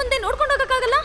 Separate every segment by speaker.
Speaker 1: ಮುಂದೆ ನೋಡ್ಕೊಂಡು ಹೋಗಕ್ಕಾಗಲ್ಲ?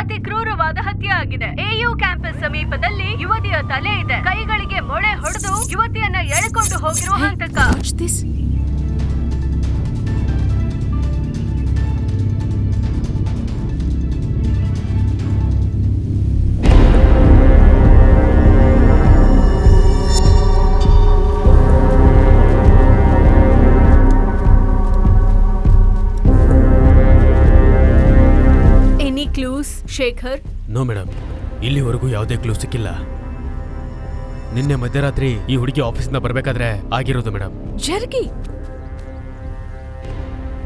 Speaker 2: ಅತಿ ಕ್ರೂರವಾದ ಹತ್ಯೆ ಆಗಿದೆ. ಎಯು ಕ್ಯಾಂಪಸ್ ಸಮೀಪದಲ್ಲಿ ಯುವತಿಯ ತಲೆ ಇದೆ. ಕೈಗಳಿಗೆ ಮೊಳೆ ಹೊಡೆದು ಯುವತಿಯನ್ನ ಎಳೆಕೊಂಡು ಹೋಗಿರುವ ಹಂತಕ.
Speaker 1: ಕ್ಲೂಸ್ ಶೇಖರ್?
Speaker 3: ನೋ ಮೇಡಮ್, ಇಲ್ಲಿವರೆಗೂ ಯಾವುದೇ ಕ್ಲೂ ಸಿಕ್ಕಿಲ್ಲ.
Speaker 1: ನಿನ್ನೆ ಮಧ್ಯರಾತ್ರಿ ಈ ಹುಡುಗಿ ಆಫೀಸ್ನ ಬರ್ಬೇಕಾದ್ರೆ ಆಗಿರೋದು ಮೇಡಮ್.
Speaker 2: ಜರ್ಗಿ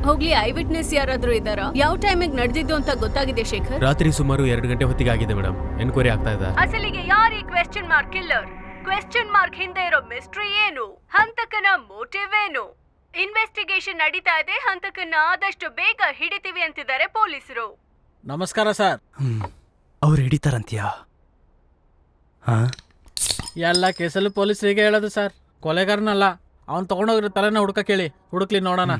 Speaker 2: ಹೋಗ್ಲಿ, ಐ ವಿಟ್ನೆಸ್ ಯಾರಾದ್ರೂ ಇದ್ದಾರಾ? ಯಾವ ಟೈಮಿಗೆ ನಡೆದಿದ್ದು ಅಂತ ಗೊತ್ತಾಗಿದೆ ಶೇಖರ್?
Speaker 1: ರಾತ್ರಿ ಸುಮಾರು 2 ಗಂಟೆ ಹೊತ್ತಿಗೆ ಆಗಿದೆ ಮೇಡಮ್. ಎನ್ಕ್ವೈರಿ ಆಗ್ತಾ ಇದೆ.
Speaker 2: ಅಸಲಿಗೆ ಯಾರು ಈ question mark killer? Question mark ಹಿಂದೆ ಇರೋ ಮಿಸ್ಟ್ರಿ ಏನು? ಹಂತಕನ ಮೋಟಿವ್ ಏನು? ಇನ್ವೆಸ್ಟಿಗೇಷನ್ ನಡೀತಾ ಇದೆ. ಹಂತಕನ ಆದಷ್ಟು ಬೇಗ ಹಿಡಿತೀವಿ ಅಂತಿದ್ದಾರೆ ಪೊಲೀಸರು.
Speaker 3: ನಮಸ್ಕಾರ ಸರ್.
Speaker 4: ಅವ್ರು ಹಿಡಿತಾರಂತೀಯಾ?
Speaker 3: ಎಲ್ಲ ಕೇಸಲ್ಲಿ ಪೊಲೀಸರಿಗೆ ಹೇಳೋದು ಸರ್, ಕೊಲೆಗಾರನಲ್ಲ. ಅವ್ನು ತಗೊಂಡೋಗಿರೋ ತಲೆನ ಹುಡುಕ ಕೇಳಿ, ಹುಡುಕ್ಲಿ ನೋಡೋಣ.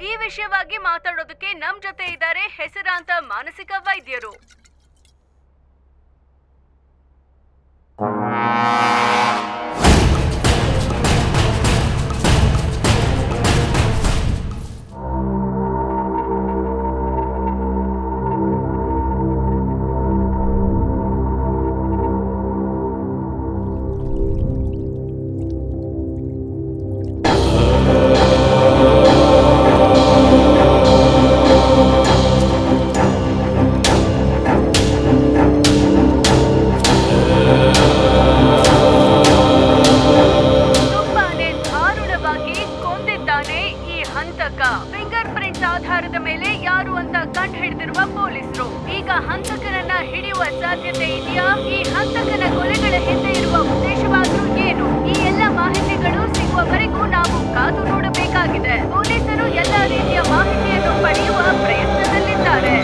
Speaker 2: ಈ ವಿಷಯವಾಗಿ ಮಾತಾಡೋದಕ್ಕೆ ನಮ್ ಜೊತೆ ಇದ್ದಾರೆ ಹೆಸರಾಂತ ಮಾನಸಿಕ ವೈದ್ಯರು. ಫಿಂಗರ್ ಪ್ರಿಂಟ್ಸ್ ಆಧಾರದ ಮೇಲೆ ಯಾರು ಅಂತ ಕಂಡು ಹಿಡಿದಿರುವ ಪೊಲೀಸರು ಈಗ ಹಂತಕನನ್ನ ಹಿಡಿಯುವ ಸಾಧ್ಯತೆ ಇದೆಯಾ? ಈ ಹಂತಕನ ಕೊಲೆಗಳ ಹಿಂದೆ ಇರುವ ಉದ್ದೇಶವಾದ್ರೂ ಏನು? ಈ ಎಲ್ಲ ಮಾಹಿತಿಗಳು ಸಿಗುವವರೆಗೂ ನಾವು ಕಾದು ನೋಡಬೇಕಾಗಿದೆ. ಪೊಲೀಸರು ಎಲ್ಲ ರೀತಿಯ ಮಾಹಿತಿಯನ್ನು ಪಡೆಯುವ ಪ್ರಯತ್ನದಲ್ಲಿದ್ದಾರೆ.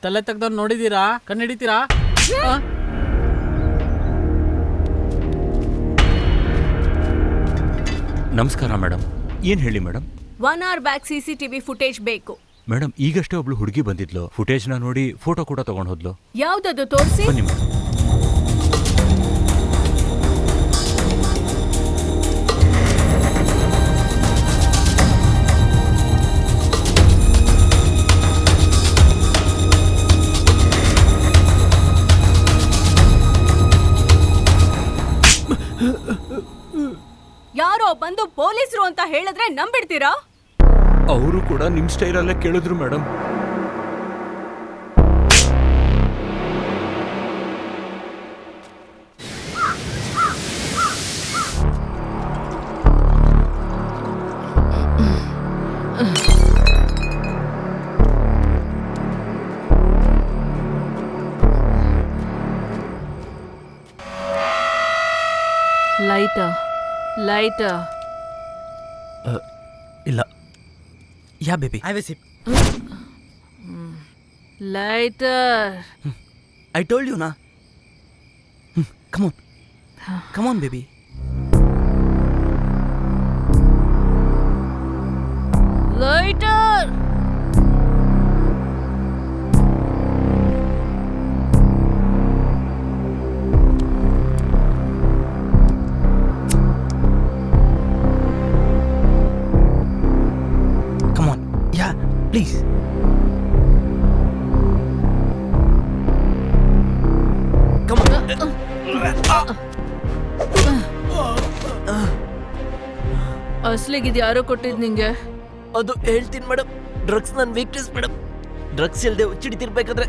Speaker 3: ತಲೆ ತೆಗ್ದವ್ರು ನೋಡಿದೀರಾ? ಕಣ್ಣು ಹಿಡಿತೀರಾ?
Speaker 4: ನಮಸ್ಕಾರ ಮೇಡಮ್. ಏನ್ ಹೇಳಿ madam?
Speaker 2: 1 hour back CCTV footage ಬೇಕು.
Speaker 4: ಮೇಡಮ್ ಈಗಷ್ಟೇ ಒಬ್ಳು ಹುಡುಗಿ ಬಂದಿದ್ಲು. ಫುಟೇಜ್ನ ನೋಡಿ ಫೋಟೋ ಕೂಡ ತಗೊಂಡು ಹೋದ್ಲು.
Speaker 2: ಯಾವ್ದದು ತೋರಿಸಿ.
Speaker 4: ಬನ್ನಿ ಮೇಡಮ್.
Speaker 2: ಯಾರೋ ಬಂದು ಪೊಲೀಸರು ಅಂತ ಹೇಳಿದ್ರೆ ನಂಬಿಡ್ತೀರಾ?
Speaker 4: ಅವರು ಕೂಡ ನಿಮ್ ಸ್ಟೈಲಲ್ಲೇ ಕೇಳಿದ್ರು ಮೇಡಮ್.
Speaker 2: ಲೈಟರ್
Speaker 4: ಇಲ್ಲ. ಯಾ baby?
Speaker 3: I will sip.
Speaker 2: Lighter.
Speaker 4: I told you ನಾ. Come on baby.
Speaker 5: ಪ್ಲೀಸ್.
Speaker 6: ಅಸ್ಲಿಗಿದ್ ಯಾರೋ ಕೊಟ್ಟಿದ್ ನಿಂಗೆ?
Speaker 5: ಅದು ಹೇಳ್ತೀನಿ ಮೇಡಮ್, ಡ್ರಗ್ಸ್ ನನ್ನ ವೀಕ್ನೆಸ್ ಮೇಡಮ್. ಡ್ರಗ್ಸ್ ಇಲ್ಲದೆ ಹುಚ್ಚಿಡಿತಿರ್ಬೇಕಾದ್ರೆ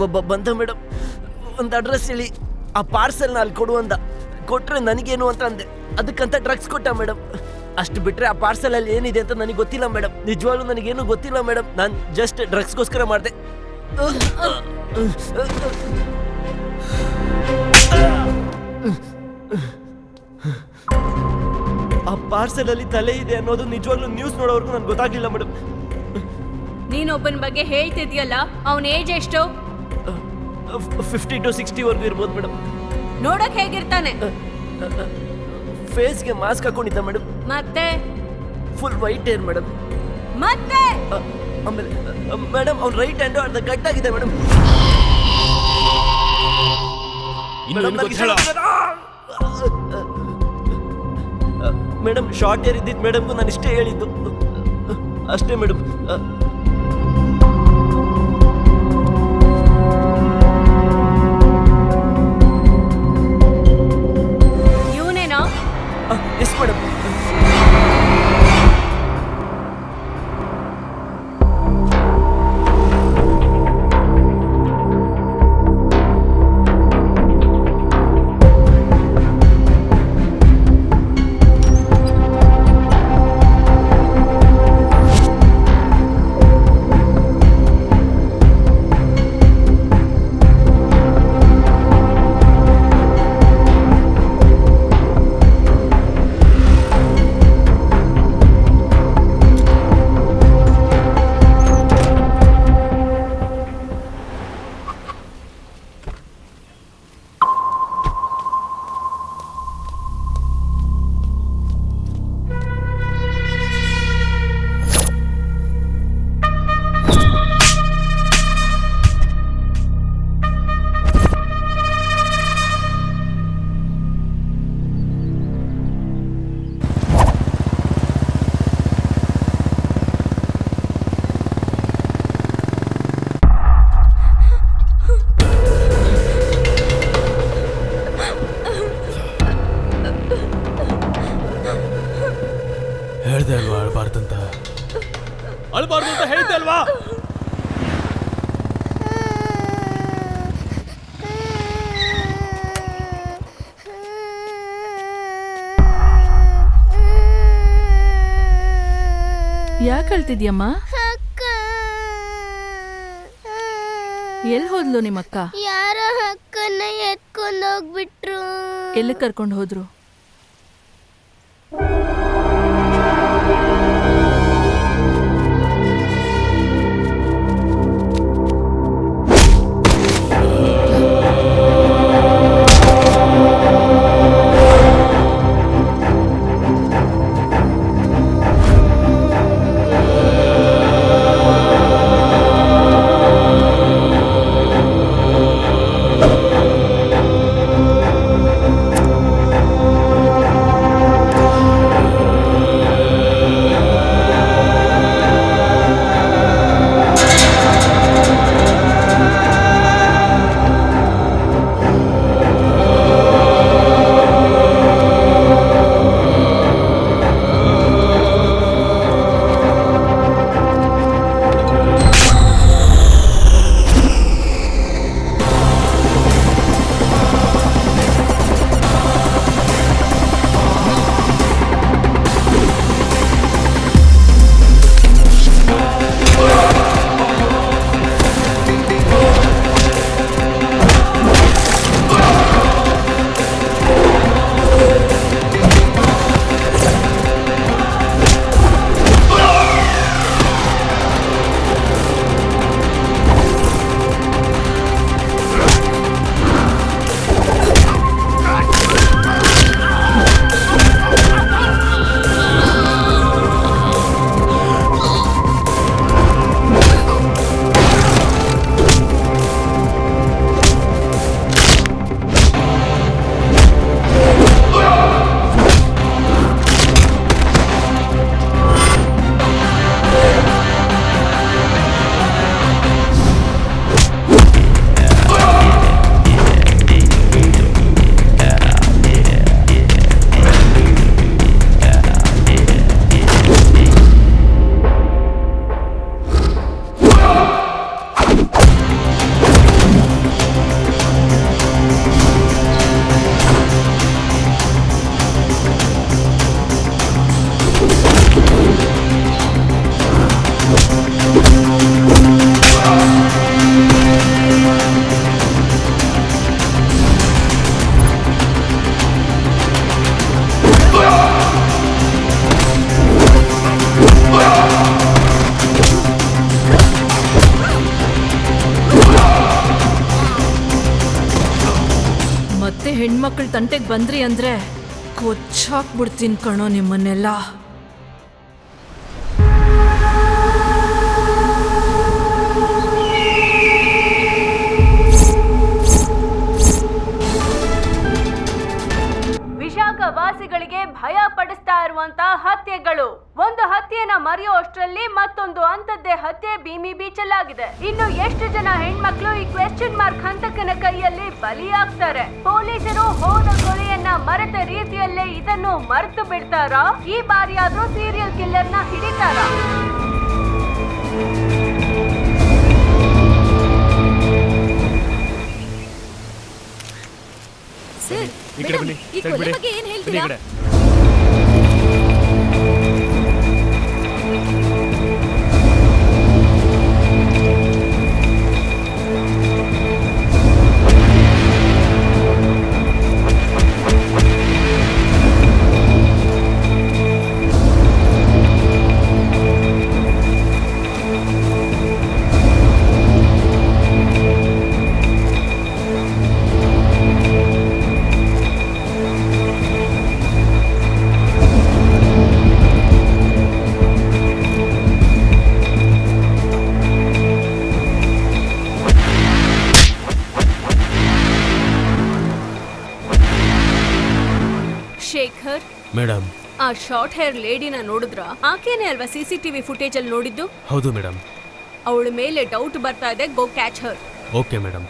Speaker 5: ಒಬ್ಬ ಬಂದ ಮೇಡಮ್, ಒಂದು ಅಡ್ರೆಸ್ ಹೇಳಿ ಆ ಪಾರ್ಸೆಲ್ನ ಅಲ್ಲಿ ಕೊಡು ಅಂದ. ಕೊಟ್ರೆ ನನಗೇನು ಅಂತ ಅಂದೆ, ಅದಕ್ಕಂತ ಡ್ರಗ್ಸ್ ಕೊಟ್ಟ ಮೇಡಮ್. ಅಷ್ಟು ಬಿಟ್ರೆ ಆ ಪಾರ್ಸೆಲ್ ಅಲ್ಲಿ ಏನಿದೆ ಅಂತ ನನಗೆ ಗೊತ್ತಿಲ್ಲ ಮೇಡಮ್. ನಿಜವಾಗ್ಲೂ ನನಗೇನು ಗೊತ್ತಿಲ್ಲ ಮೇಡಮ್. ನಾನು ಜಸ್ಟ್ ಡ್ರಗ್ಸ್ಗೋಸ್ಕರ ಮಾಡಿದೆ. ಆ ಪಾರ್ಸೆಲ್ ಅಲ್ಲಿ ತಲೆ ಇದೆ ಅನ್ನೋದು ನಿಜವಾಗ್ಲೂ ನ್ಯೂಸ್ ನೋಡೋವರೆಗೂ ನನ್ಗೆ ಗೊತ್ತಾಗ್ಲಿಲ್ಲ ಮೇಡಮ್.
Speaker 2: ನೀನೊಬ್ಬನ ಬಗ್ಗೆ ಹೇಳ್ತಿದ್ಯಲ್ಲ, ಅವನ ಏಜ್ ಎಷ್ಟು?
Speaker 5: 50 to 60 ವರ್ಗೂ ಇರ್ಬೋದು ಮೇಡಮ್.
Speaker 2: ನೋಡಕ್ ಹೇಗಿರ್ತಾನೆ?
Speaker 5: ಫೇಸ್ಗೆ ಮಾಸ್ಕ್ ಹಾಕೊಂಡಿದ್ದ ಮೇಡಮ್.
Speaker 2: ಮತ್ತೆ
Speaker 5: ಫುಲ್ ವೈಟ್ ಏರ್ ಮೇಡಮ್.
Speaker 2: ಮತ್ತೆ
Speaker 5: ಆಮೇಲೆ ಮೇಡಮ್ ಅವ್ನ ರೈಟ್ ಹ್ಯಾಂಡ್ ಅರ್ಧ ಕಟ್ ಆಗಿದೆ ಮೇಡಮ್. ಮೇಡಮ್ ಶಾರ್ಟ್ ಏರ್ ಇದ್ದಿದ್ದು ಮೇಡಮ್ಗೂ ನಾನು ಇಷ್ಟೇ ಹೇಳಿದ್ದು ಅಷ್ಟೇ ಮೇಡಮ್.
Speaker 2: ಇವನೇನಾ?
Speaker 5: Yes madam.
Speaker 1: ಹೇಳ್ದೆ ಅಲ್ವಾ ಅಳ್ಬಾರ್ದಂತ? ಅಳ್ಬಾರ್ದು ಅಂತ ಹೇಳ್ದೆ ಅಲ್ವಾ?
Speaker 6: ಯಾಕೆ ಅಳ್ತಿದ್ಯಮ್ಮ? ಎಲ್ಲಿ ಹೋದ್ಲು ನಿಮ್ಮಕ್ಕ?
Speaker 7: ಯಾರ ಅಕ್ಕನ್ನ ಎತ್ಕೊಂಡು ಹೋಗ್ಬಿಟ್ರು.
Speaker 6: ಎಲ್ಲಿ ಕರ್ಕೊಂಡು ಹೋದ್ರು? ಹೆಣ್ಮಕ್ಳ ತಂಟೆಗೆ ಬಂದ್ರಿ ಅಂದ್ರೆ ಕೊಚ್ಚಾಕ್ಬಿಡ್ತೀನಿ ಕಣೋ ನಿಮ್ಮನ್ನೆಲ್ಲ.
Speaker 2: ವಿಶಾಖ ವಾಸಿಗಳಿಗೆ ಭಯ ಪಡಿಸ್ತಾ ಇರುವಂತ ಹತ್ಯೆಗಳು. ಒಂದು ಹತ್ಯೆನ ಮರೆಯೋ ಅಷ್ಟರಲ್ಲಿ ಮತ್ತೊಂದು ಅಂತದ್ದೇ ಹತ್ಯೆ ಭೀಮಿ ಬೀಚಲ್ಲಾಗಿದೆ. ಇನ್ನು ಎಷ್ಟು ಜನ ಹೆಣ್ಮಕ್ಳು ಈ ಕ್ವೆಶ್ಚನ್ ಮಾರ್ಕ್ ಹಂತಕನ ಕೈಯಲ್ಲಿ ಬಲಿಯಾಗ್ತಾರೆ? ಪೊಲೀಸರು ಹೋದ ಕೊಲೆಯನ್ನ ಮರೆತ ರೀತಿಯಲ್ಲೇ ಇದನ್ನು ಮರೆತು ಬಿಡ್ತಾರಾ? ಈ ಬಾರಿಯಾದ್ರೂ ಸೀರಿಯಲ್ ಕಿಲ್ಲರ್ನ ಹಿಡಿತಾರಾ?
Speaker 1: ಈ ಕಡೆ ಬನ್ನಿ, ಸೈಡ್ ಬಿಡಿ. ಬನ್ನಿ ಈ ಕಡೆ.
Speaker 2: ಶೇಖರ್
Speaker 1: ಮೇಡಮ್.
Speaker 2: ಆ ಶಾರ್ಟ್ ಹೇರ್ ಲೇಡಿನ ನೋಡಿದ್ರ? ಆಕೆನೇ ಅಲ್ವಾ CCTV ಫುಟೇಜ್ ಅಲ್ಲಿ ನೋಡಿದ್ದು?
Speaker 1: ಹೌದು ಮೇಡಮ್.
Speaker 2: ಅವಳ ಮೇಲೆ ಡೌಟ್ ಬರ್ತಾ ಇದೆ. Go catch her.
Speaker 1: Okay madam.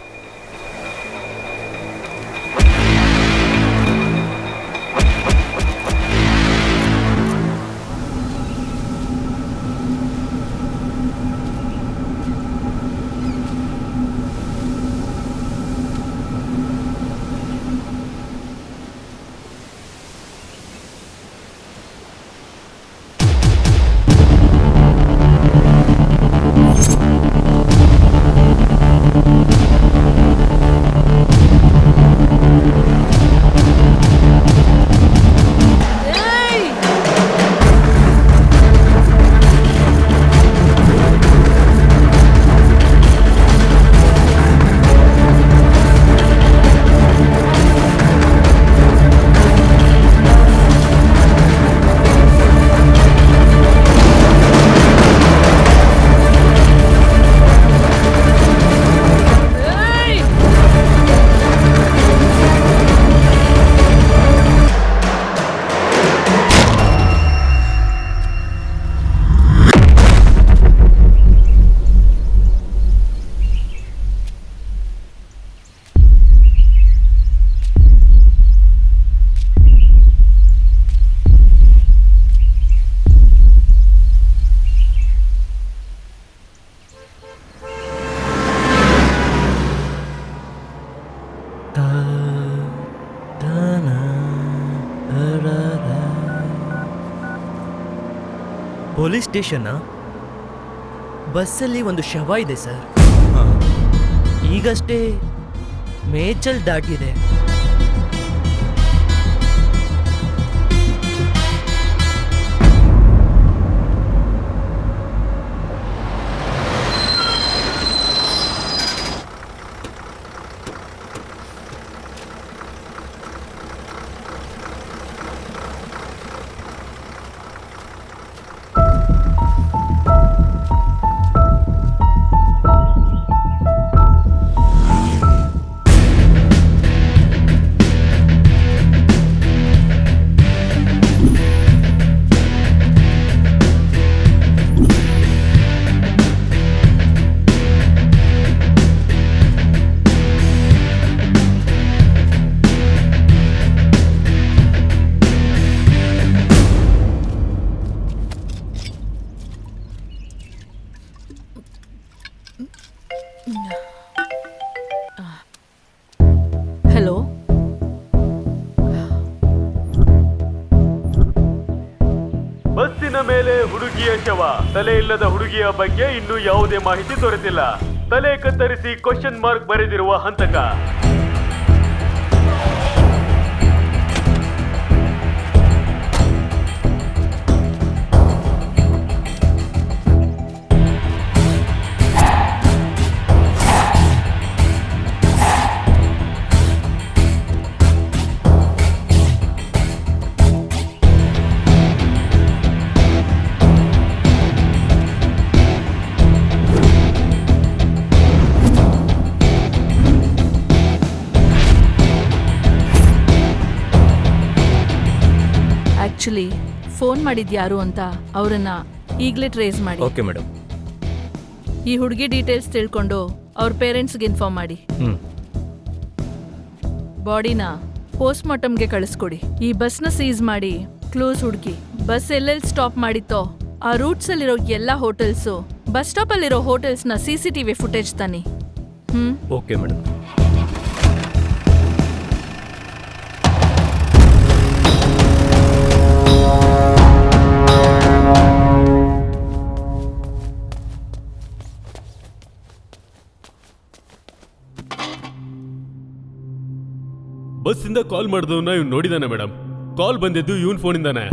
Speaker 5: Police station ಬಸ್ಸಲ್ಲಿ ಒಂದು ಶವ ಇದೆ ಸರ್. ಈಗಷ್ಟೇ ಮೇಚಲ್ ದಾಟಿದೆ.
Speaker 6: ಹಲೋ,
Speaker 1: ಬಸ್ಸಿನ ಮೇಲೆ ಹುಡುಗಿಯ ಶವ. ತಲೆ ಇಲ್ಲದ ಹುಡುಗಿಯ ಬಗ್ಗೆ ಇನ್ನೂ ಯಾವುದೇ ಮಾಹಿತಿ ದೊರೆತಿಲ್ಲ. ತಲೆ ಕತ್ತರಿಸಿ ಕ್ವಶನ್ ಮಾರ್ಕ್ ಬರೆದಿರುವ ಹಂತಕ.
Speaker 6: ಫೋನ್ ಮಾಡಿದ್ಯಾರು ಅಂತ ಅವರನ್ನ ಈಗಲೇ ಟ್ರೇಸ್ ಮಾಡಿ.
Speaker 5: Okay madam.
Speaker 6: ಈ ಹುಡುಗಿ ಡೀಟೇಲ್ಸ್ ತಿಳ್ಕೊಂಡು ಅವ್ರ ಪೇರೆಂಟ್ಸ್ಗೆ ಇನ್ಫಾರ್ಮ್ ಮಾಡಿ. ಬಾಡಿನ ಪೋಸ್ಟ್ ಮಾರ್ಟಮ್ಗೆ ಕಳಿಸ್ಕೊಡಿ. ಈ ಬಸ್ನ ಸೀಸ್ ಮಾಡಿ ಕ್ಲೋಸ್ ಹುಡುಕಿ ಬಸ್ ಎಲ್ಲೆಲ್ಲಿ ಸ್ಟಾಪ್ ಮಾಡಿತ್ತೋ ಆ ರೂಟ್ಸ್ ಅಲ್ಲಿರೋ ಎಲ್ಲ ಹೋಟೆಲ್ಸು, ಬಸ್ ಸ್ಟಾಪ್ ಅಲ್ಲಿರೋ ಹೋಟೆಲ್ಸ್ನ CCTV ಫುಟೇಜ್ ತನ್ನಿ.
Speaker 5: Okay madam.
Speaker 1: ಬಸ್ಸಿಂದ ಕಾಲ್ ಮಾಡಿದವನ್ನ ಇವ್ನು ನೋಡಿದಾನೆ ಮೇಡಮ್. ಕಾಲ್ ಬಂದಿದ್ದು ಇವನ್ ಫೋನಿಂದಾನೆ.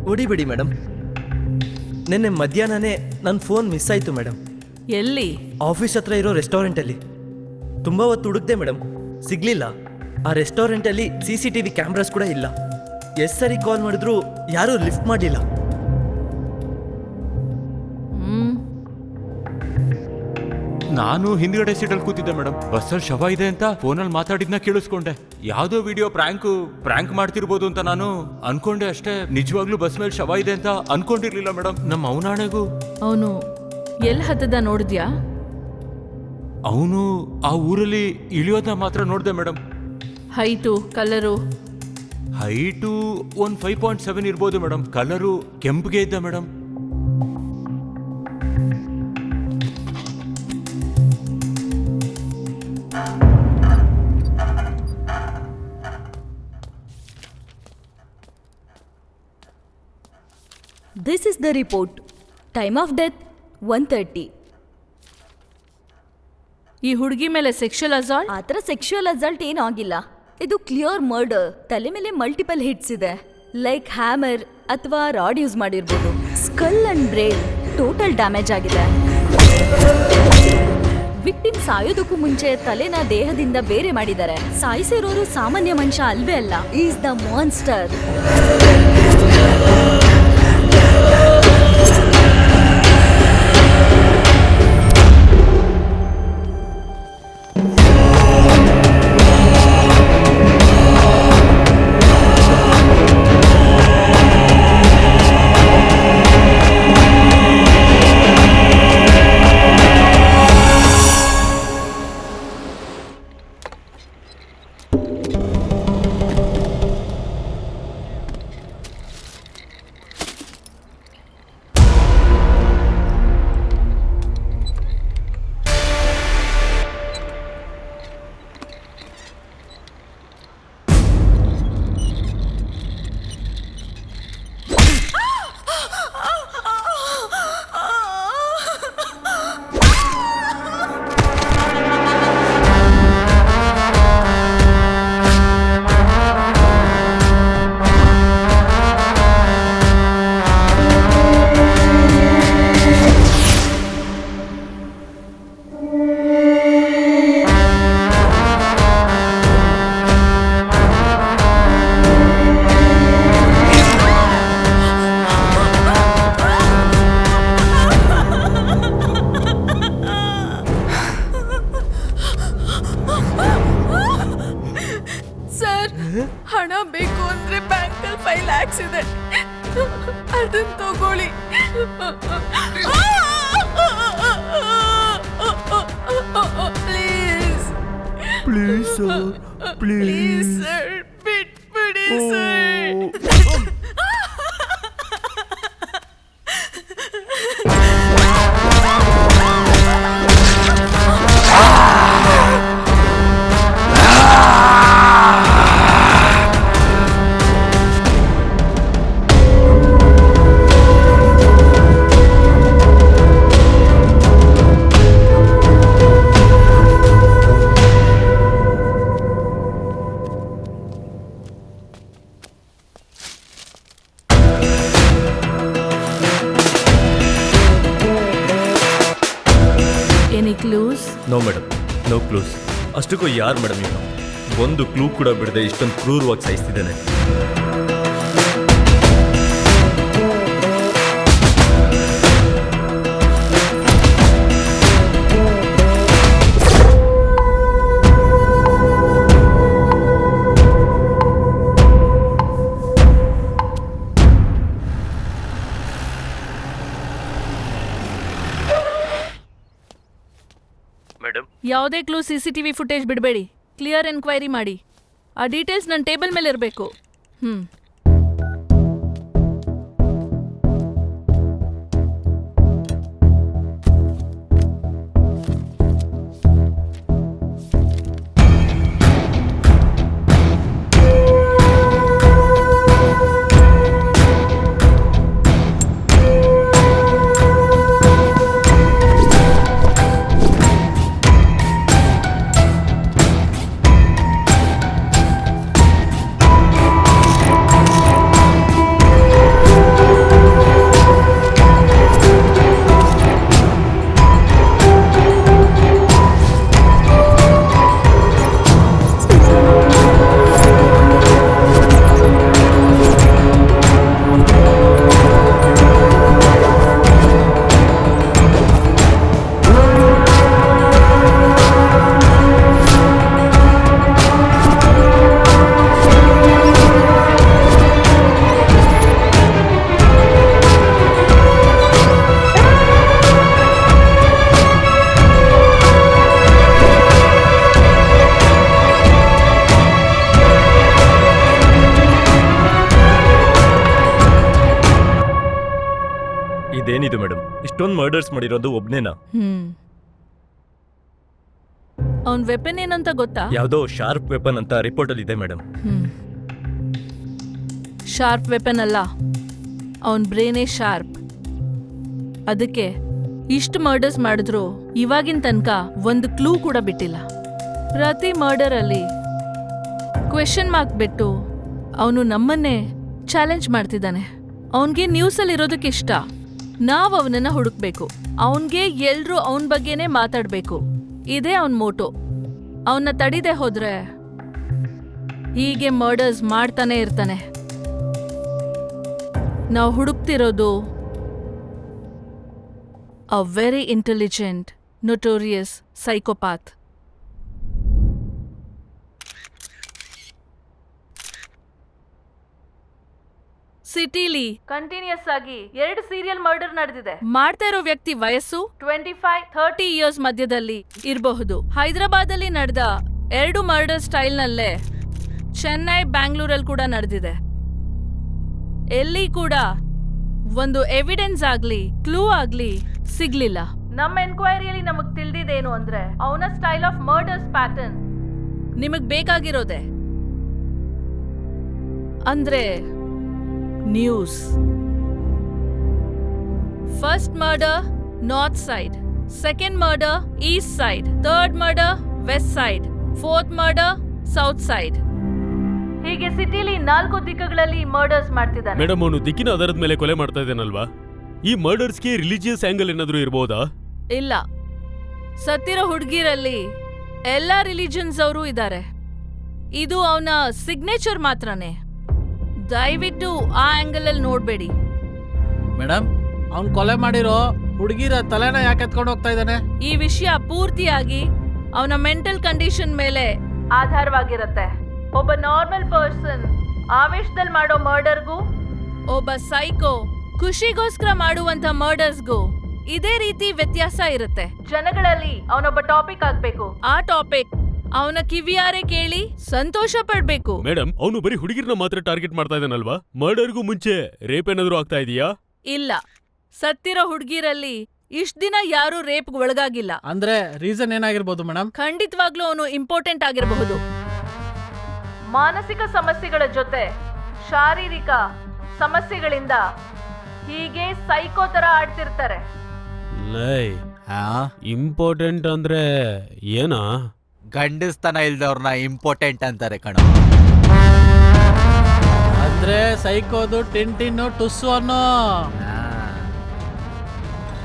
Speaker 5: ಹೊಡಿಬೇಡಿ ಮೇಡಮ್. ನಿನ್ನೆ ಮಧ್ಯಾಹ್ನನೇ ನನ್ನ ಫೋನ್ ಮಿಸ್ ಆಯಿತು ಮೇಡಮ್.
Speaker 6: ಎಲ್ಲಿ?
Speaker 5: ಆಫೀಸ್ ಹತ್ರ ಇರೋ ರೆಸ್ಟೋರೆಂಟಲ್ಲಿ. ತುಂಬ ಹೊತ್ತು ಹುಡುಕ್ದೆ ಮೇಡಮ್, ಸಿಗ್ಲಿಲ್ಲ. ಆ ರೆಸ್ಟೋರೆಂಟಲ್ಲಿ CCTV ಕ್ಯಾಮ್ರಾಸ್ ಕೂಡ ಇಲ್ಲ. ಎಷ್ಟು ಸರಿ ಕಾಲ್ ಮಾಡಿದ್ರು ಯಾರೂ ಲಿಫ್ಟ್ ಮಾಡಲಿಲ್ಲ.
Speaker 4: ನಾನು ಹಿಂದ್ಗಡೆ ಸೀಟಲ್ಲಿ ಕೂತಿದ್ದೆ ಮೇಡಮ್. ಬಸ್ಸಲ್ಲಿ ಶವ ಇದೆ ಅಂತ ಫೋನಲ್ಲಿ ಮಾತಾಡಿದ್ನ ಕೇಳಿಸ್ಕೊಂಡೆ. ಯಾವುದೋ ವಿಡಿಯೋ ಪ್ರ್ಯಾಂಕ್ ಮಾಡ್ತಿರ್ಬೋದು ಅಂತ ನಾನು ಅನ್ಕೊಂಡೆ ಅಷ್ಟೇ. ನಿಜವಾಗ್ಲೂ ಬಸ್ ಮೇಲೆ ಶವ ಇದೆ ಅಂತ ಅನ್ಕೊಂಡಿರ್ಲಿಲ್ಲ ಮೇಡಮ್. ನಮ್ಮ ಅವನಾಣೆಗೂ.
Speaker 6: ಅವನು ಎಲ್ಲಿ ಹತ್ತದ ನೋಡಿದ್ಯಾ?
Speaker 4: ಅವನು ಆ ಊರಲ್ಲಿ ಇಳಿಯೋದನ್ನ ಮಾತ್ರ ನೋಡಿದೆ ಮೇಡಮ್.
Speaker 6: Height, colour?
Speaker 4: ಹೈಟು ಒಂದು 5.7 ಇರ್ಬೋದು ಮೇಡಮ್. ಕಲರು ಕೆಂಪಿಗೆ ಇದ್ದ madam.
Speaker 8: This is the report. Time of death 1:30.
Speaker 6: ಈ ಹುಡುಗಿ ಮೇಲೆ ಸೆಕ್ಷುವಲ್ ಅಸಾಲ್ಟ್?
Speaker 8: ಆ ಥರ ಸೆಕ್ಷುವಲ್ ಅಸಾಲ್ಟ್ ಏನೂ ಆಗಿಲ್ಲ. ಇದು ಕ್ಲಿಯರ್ ಮರ್ಡರ್. ತಲೆ ಮೇಲೆ ಮಲ್ಟಿಪಲ್ ಹಿಟ್ಸ್ ಇದೆ. ಲೈಕ್ ಹ್ಯಾಮರ್ ಅಥವಾ ರಾಡ್ ಯೂಸ್ ಮಾಡಿರ್ಬೋದು. Skull and brain total damage ಆಗಿದೆ. ವಿಕ್ಟಿಮ್ ಸಾಯೋದಕ್ಕೂ ಮುಂಚೆ ತಲೆನ ದೇಹದಿಂದ ಬೇರೆ ಮಾಡಿದ್ದಾರೆ. ಸಾಯಿಸಿರೋರು ಸಾಮಾನ್ಯ ಮನುಷ್ಯ ಅಲ್ವೇ ಅಲ್ಲ. Is the monster.
Speaker 6: ಹಣ ಬೇಕು ಅಂದ್ರೆ ಬ್ಯಾಂಕಲ್ಲಿ 5 lakhs ಇದೆ, ಅದನ್ನ ತಗೊಳ್ಳಿ. ಪ್ಲೀಸ್ ಪ್ಲೀಸ್ ಸರ್, ಬಿಟ್ಬಿಡಿ sir.
Speaker 9: No madam, no clues. ಅಷ್ಟಕ್ಕೂ ಯಾರು ಮೇಡಮ್ ಇವನು? ಒಂದು ಕ್ಲೂ ಕೂಡ ಬಿಡದೆ ಇಷ್ಟೊಂದು ಕ್ರೂರವಾಗಿ ಸಾಯಿಸ್ತಿದ್ದಾನೆ.
Speaker 6: ಯಾವುದೇ ಕ್ಲೂ CCTV ಫುಟೇಜ್ ಬಿಡಬೇಡಿ. ಕ್ಲಿಯರ್ ಎನ್ಕ್ವೈರಿ ಮಾಡಿ. ಆ ಡೀಟೇಲ್ಸ್ ನನ್ನ ಟೇಬಲ್ ಮೇಲೆ ಇರಬೇಕು.
Speaker 9: ಇದೇನಿದು ಮೇಡಮ್, ಇಷ್ಟೊಂದು ಮರ್ಡರ್ಸ್ ಮಾಡಿರೋದು ಒಬ್ನೇನಾ?
Speaker 6: ಅವನ್ ವೆಪನ್ ಏನಂತ ಗೊತ್ತಾ?
Speaker 9: ಯಾವುದೋ ಶಾರ್ಪ್ ವೆಪನ್ ಅಂತ ರಿಪೋರ್ಟ್ ಅಲ್ಲಿ ಇದೆ ಮೇಡಮ್.
Speaker 6: ಶಾರ್ಪ್ ವೆಪನ್ ಅಲ್ಲ, ಅವನ್ ಬ್ರೇನೇ ಶಾರ್ಪ್. ಅದಕ್ಕೆ ಇಷ್ಟು ಮರ್ಡರ್ಸ್ ಮಾಡಿದ್ರು ಇವಾಗಿನ ತನಕ ಒಂದು ಕ್ಲೂ ಕೂಡ ಬಿಟ್ಟಿಲ್ಲ. ಪ್ರತಿ ಮರ್ಡರ್ ಅಲ್ಲಿ ಕ್ವೆಶನ್ ಮಾರ್ಕ್ ಬಿಟ್ಟು ಅವನು ನಮ್ಮನ್ನೇ ಚಾಲೆಂಜ್ ಮಾಡ್ತಿದ್ದಾನೆ. ಅವನ್ಗೆ ನ್ಯೂಸಲ್ಲಿ ಇರೋದಕ್ಕೆ ಇಷ್ಟ. ನಾವು ಅವನನ್ನ ಹುಡುಕ್ಬೇಕು. ಅವನ್ಗೆ ಎಲ್ರೂ ಅವನ ಬಗ್ಗೆನೇ ಮಾತಾಡ್ಬೇಕು. ಇದೇ ಅವನ್ ಮೋಟೋ. ಅವನ್ನ ತಡಿದೆ ಹೋದ್ರೆ ಹೀಗೆ ಮರ್ಡರ್ಸ್ ಮಾಡ್ತಾನೆ ಇರ್ತಾನೆ. ನಾವು ಹುಡುಕ್ತಿರೋದು a very intelligent notorious psychopath. ಸಿಟಿಲಿ ಕಂಟಿನ್ಯೂಸ್ ಆಗಿ 2 ಸೀರಿಯಲ್ ಮರ್ಡರ್ ನಡೆದಿದೆ. ಮಾಡ್ತಾ ಇರೋ ವ್ಯಕ್ತಿ ವಯಸ್ಸು 25-30 ಇಯರ್ಸ್ ಮಧ್ಯದಲ್ಲಿ ಇರಬಹುದು. ಹೈದರಾಬಾದ್ ಅಲ್ಲಿ ನಡೆದ 2 ಮರ್ಡರ್ ಸ್ಟೈಲ್ ನಲ್ಲೇ ಚೆನ್ನೈ, ಬ್ಯಾಂಗ್ಳೂರಲ್ಲಿ ಕೂಡ ನಡೆದಿದೆ. ಎಲ್ಲಿ ಕೂಡ ಒಂದು ಎವಿಡೆನ್ಸ್ ಆಗ್ಲಿ ಕ್ಲೂ ಆಗ್ಲಿ ಸಿಗ್ಲಿಲ್ಲ. ನಮ್ಮ ಎನ್ಕ್ವೈರಿಯಲ್ಲಿ ನಮಗ್ ತಿಳಿದಿದ್ದೇನು ಅಂದ್ರೆ ಅವನ ಸ್ಟೈಲ್ ಆಫ್ ಮರ್ಡರ್ಸ್ ಪ್ಯಾಟರ್ನ್ ನಿಮಗ್ ಬೇಕಾಗಿರೋದೆ ಅಂದ್ರೆ news. First murder north side, second murder east side, third murder west side, fourth murder south side. ಹೀಗೆ ಸಿಟಿಲಿ 4 ದಿಕ್ಕಗಳಲ್ಲಿ ಮರ್ಡರ್ಸ್ ಮಾಡ್ತಿದ್ದಾನೆ.
Speaker 1: ಮೇಡಮ್, ಅವನು ದಿಕ್ಕಿನ ಆಧಾರದ ಮೇಲೆ ಕೊಲೆ ಮಾಡ್ತಾ ಇದ್ದಾನಲ್ವಾ? ಈ ಮರ್ಡರ್ಸ್ಗೆ ರಿಲಿಜಿಯಸ್ ಆಂಗಲ್ ಏನಾದ್ರೂ ಇರಬಹುದಾ?
Speaker 6: ಇಲ್ಲ. ಸತ್ತಿರೋ ಹುಡುಗಿರಲ್ಲಿ ಎಲ್ಲಾ ರಿಲಿಜನ್ಸ್ ಅವರು ಇದ್ದಾರೆ. ಇದು ಅವನ ಸಿಗ್ನೇಚರ್ ಮಾತ್ರನೇ. ದಯವಿಟ್ಟು ಆ ಆಂಗಲ್ ಅಲ್ಲಿ ನೋಡ್ಬೇಡಿ.
Speaker 3: ಮೇಡಮ್, ಅವ್ನು ಕೊಲೆ ಮಾಡಿರೋ ಹುಡುಗಿರ ತಲೆನ ಯಾಕೆ ಎತ್ಕೊಂಡು ಹೋಗ್ತಾ ಇದ್ದಾನೆ?
Speaker 6: ಈ ವಿಷಯ ಪೂರ್ತಿಯಾಗಿ ಅವನ ಮೆಂಟಲ್ ಕಂಡೀಷನ್ ಮೇಲೆ ಆಧಾರವಾಗಿರುತ್ತೆ. ಒಬ್ಬ ನಾರ್ಮಲ್ ಪರ್ಸನ್ ಆವೇಶದಲ್ಲಿ ಮಾಡೋ ಮರ್ಡರ್ಗೂ ಒಬ್ಬ ಸೈಕೋ ಖುಷಿಗೋಸ್ಕರ ಮಾಡುವಂತ ಮರ್ಡರ್ಸ್ಗೂ ಇದೇ ರೀತಿ ವ್ಯತ್ಯಾಸ ಇರುತ್ತೆ. ಜನಗಳಲ್ಲಿ ಅವನೊಬ್ಬ ಟಾಪಿಕ್ ಆಗ್ಬೇಕು. ಆ ಟಾಪಿಕ್ ಅವನ ಕಿವಿಯಾರೆ ಕೇಳಿ ಸಂತೋಷ ಪಡ್ಬೇಕು.
Speaker 1: ಮೇಡಮ್, ಅವನು ಬರೀ ಹುಡುಗಿರನ್ನ ಮಾತ್ರ ಟಾರ್ಗೆಟ್ ಮಾಡ್ತಾ ಇದ್ದಾನಲ್ವಾ? ಮರ್ಡರ್ಗೂ ಮುಂಚೆ ರೇಪ್ ಏನಾದ್ರು ಆಗ್ತಾ ಇದೆಯಾ?
Speaker 6: ಇಲ್ಲ. ಸತ್ತಿರೋ ಹುಡುಗಿರಲ್ಲಿ ಇಷ್ಟ ದಿನ ಯಾರು ರೇಪ್ಗೆ ಒಳಗಾಗಿಲ್ಲ.
Speaker 3: ಅಂದ್ರೆ ರೀಸನ್ ಏನಾಗಿರ್ಬೋದು ಮೇಡಮ್?
Speaker 6: ಖಂಡಿತವಾಗ್ಲೂ ಅವನು ಇಂಪಾರ್ಟೆಂಟ್ ಆಗಿರಬಹುದು. ಮಾನಸಿಕ ಸಮಸ್ಯೆಗಳ ಜೊತೆ ಶಾರೀರಿಕ ಸಮಸ್ಯೆಗಳಿಂದ ಹೀಗೆ ಸೈಕೋ ತರ ಆಡ್ತಿರ್ತಾರೆ.
Speaker 1: ಇಂಪಾರ್ಟೆಂಟ್ ಅಂದ್ರೆ ಏನಾ?
Speaker 10: ಗಂಡಸ್ತನ ಇಲ್ದವ್ರನ್ನ ಇಂಪಾರ್ಟೆಂಟ್ ಅಂತಾರೆ ಕಣ.
Speaker 3: ಅಂದ್ರೆ ಸೈಕೋದು ಟಿಂಟಿನ್ನು ಟುಸ್ಸು ಅನ್ನೋ.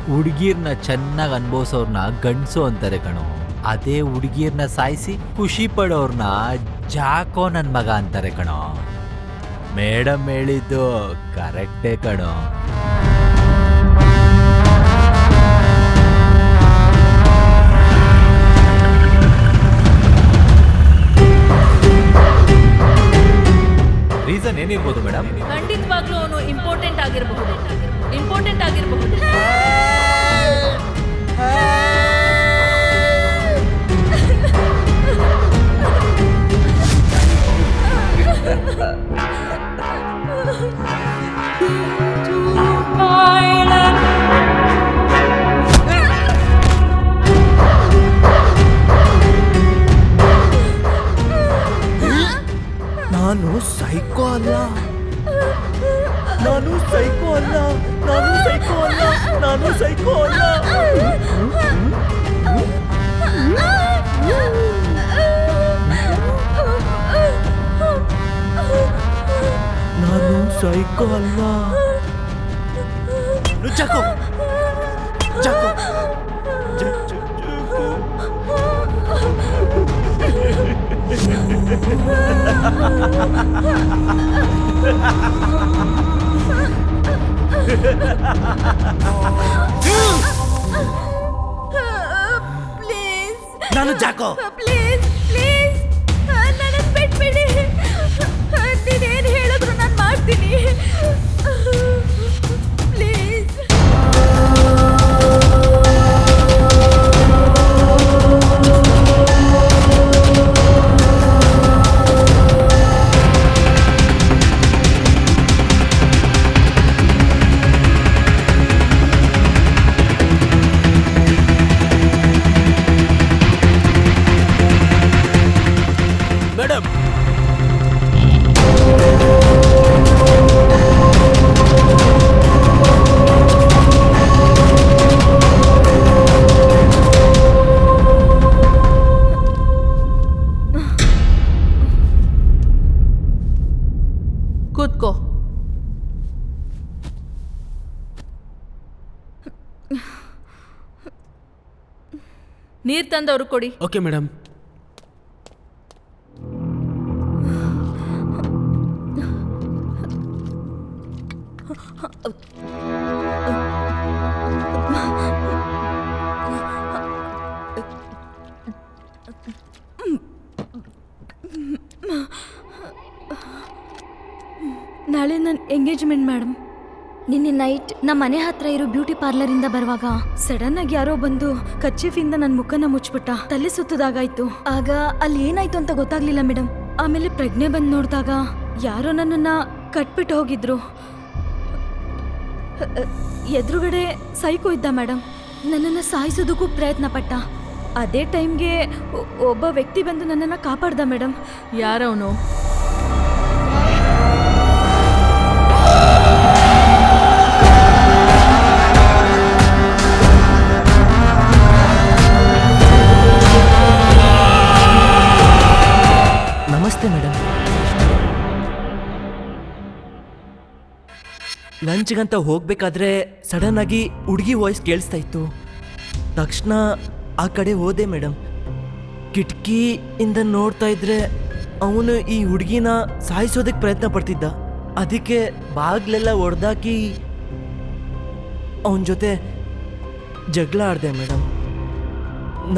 Speaker 10: ಹುಡುಗಿರ್ನ ಚೆನ್ನಾಗಿ ಅನ್ಭವಿಸೋರ್ನ ಗಂಡ್ಸು ಅಂತಾರೆ ಕಣೋ. ಅದೇ ಹುಡುಗಿರ್ನ ಸಾಯಿಸಿ ಖುಷಿ ಪಡೋರ್ನ ಜಾಕೋ ನನ್ ಮಗ ಅಂತಾರೆ ಕಣೋ. ಮೇಡಮ್ ಹೇಳಿದ್ದು ಕರೆಕ್ಟೇ ಕಣೋ. ರೀಸನ್ ಏನಿರ್ಬೋದು ಮೇಡಮ್?
Speaker 6: ಖಂಡಿತವಾಗ್ಲೂ ಅವನು ಇಂಪಾರ್ಟೆಂಟ್ ಆಗಿರಬಹುದು. ಇಂಪಾರ್ಟೆಂಟ್ ಆಗಿರಬಹುದು.
Speaker 5: ನಾನು ಸೈಕೋ ಅಲ್ಲ, ನಾನು ಸೈಕೋ ಅಲ್ಲ, ನಾನು ಸೈಕೋ ಅಲ್ಲ, ನಾನು ಸೈಕೋ ಅಲ್ಲ. ನಾನು ಸೈಕೋ ಅಲ್ಲ. ಜಾಕೋ ಜಾಕೋ
Speaker 7: ಪ್ಲೀಸ್
Speaker 5: ನಾನು ಜಾಕೋ.
Speaker 7: ಪ್ಲೀಸ್ ಪ್ಲೀಸ್ ನನ್ನ ಬಿಟ್ಬಿಡಿ. ನೀನೇನು ಹೇಳಿದ್ರು ನಾನು ಮಾಡ್ತೀನಿ. ಪ್ಲೀಸ್.
Speaker 5: ಮೇಡಮ್,
Speaker 6: ಕೂತ್ಕೋ. ನೀರ್ ತಂದವ್ರು ಕೊಡಿ.
Speaker 5: Okay madam.
Speaker 8: ನಾಳೆ ನನ್ನ ಎಂಗೇಜ್ಮೆಂಟ್ ಮೇಡಮ್. ನಿನ್ನೆ ನೈಟ್ ನಮ್ಮ ಮನೆ ಹತ್ರ ಇರೋ ಬ್ಯೂಟಿ ಪಾರ್ಲರಿಂದ ಬರುವಾಗ ಸಡನ್ ಆಗಿ ಯಾರೋ ಬಂದು ಕರ್ಚೀಫಿಂದ ನನ್ನ ಮುಖನ ಮುಚ್ಚಿಬಿಟ್ಟ. ತಲೆ ಸುತ್ತದಾಗಾಯ್ತು. ಆಗ ಅಲ್ಲಿ ಏನಾಯ್ತು ಅಂತ ಗೊತ್ತಾಗ್ಲಿಲ್ಲ ಮೇಡಮ್. ಆಮೇಲೆ ಪ್ರಜ್ಞೆ ಬಂದು ನೋಡಿದಾಗ ಯಾರೋ ನನ್ನನ್ನ ಕಟ್ಬಿಟ್ಟು ಹೋಗಿದ್ರು. ಎದುರುಗಡೆ ಸೈಕೋ ಇದ್ದ ಮೇಡಮ್. ನನ್ನನ್ನು ಸಾಯಿಸೋದಕ್ಕೂ ಪ್ರಯತ್ನ ಪಟ್ಟ. ಅದೇ ಟೈಮ್ಗೆ ಒಬ್ಬ ವ್ಯಕ್ತಿ ಬಂದು ನನ್ನನ್ನು ಕಾಪಾಡ್ದ ಮೇಡಮ್.
Speaker 6: ಯಾರವನು?
Speaker 5: ನಮಸ್ತೆ ಮೇಡಮ್. ಲಂಚ್ಗಂತ ಹೋಗ್ಬೇಕಾದ್ರೆ ಸಡನ್ ಆಗಿ ಹುಡುಗಿ ವಾಯ್ಸ್ ಕೇಳಿಸ್ತಾ ಇತ್ತು. ತಕ್ಷಣ ಆ ಕಡೆ ಹೋದೆ ಮೇಡಮ್. ಕಿಟಕಿಯಿಂದ ನೋಡ್ತಾ ಇದ್ರೆ ಅವನು ಈ ಹುಡುಗಿನ ಸಾಯಿಸೋದಕ್ಕೆ ಪ್ರಯತ್ನ ಪಡ್ತಿದ್ದ. ಅದಕ್ಕೆ ಬಾಗ್ಲೆಲ್ಲ ಒಡೆದಾಕಿ ಅವನ ಜೊತೆ ಜಗಳ ಆಡಿದೆ ಮೇಡಮ್.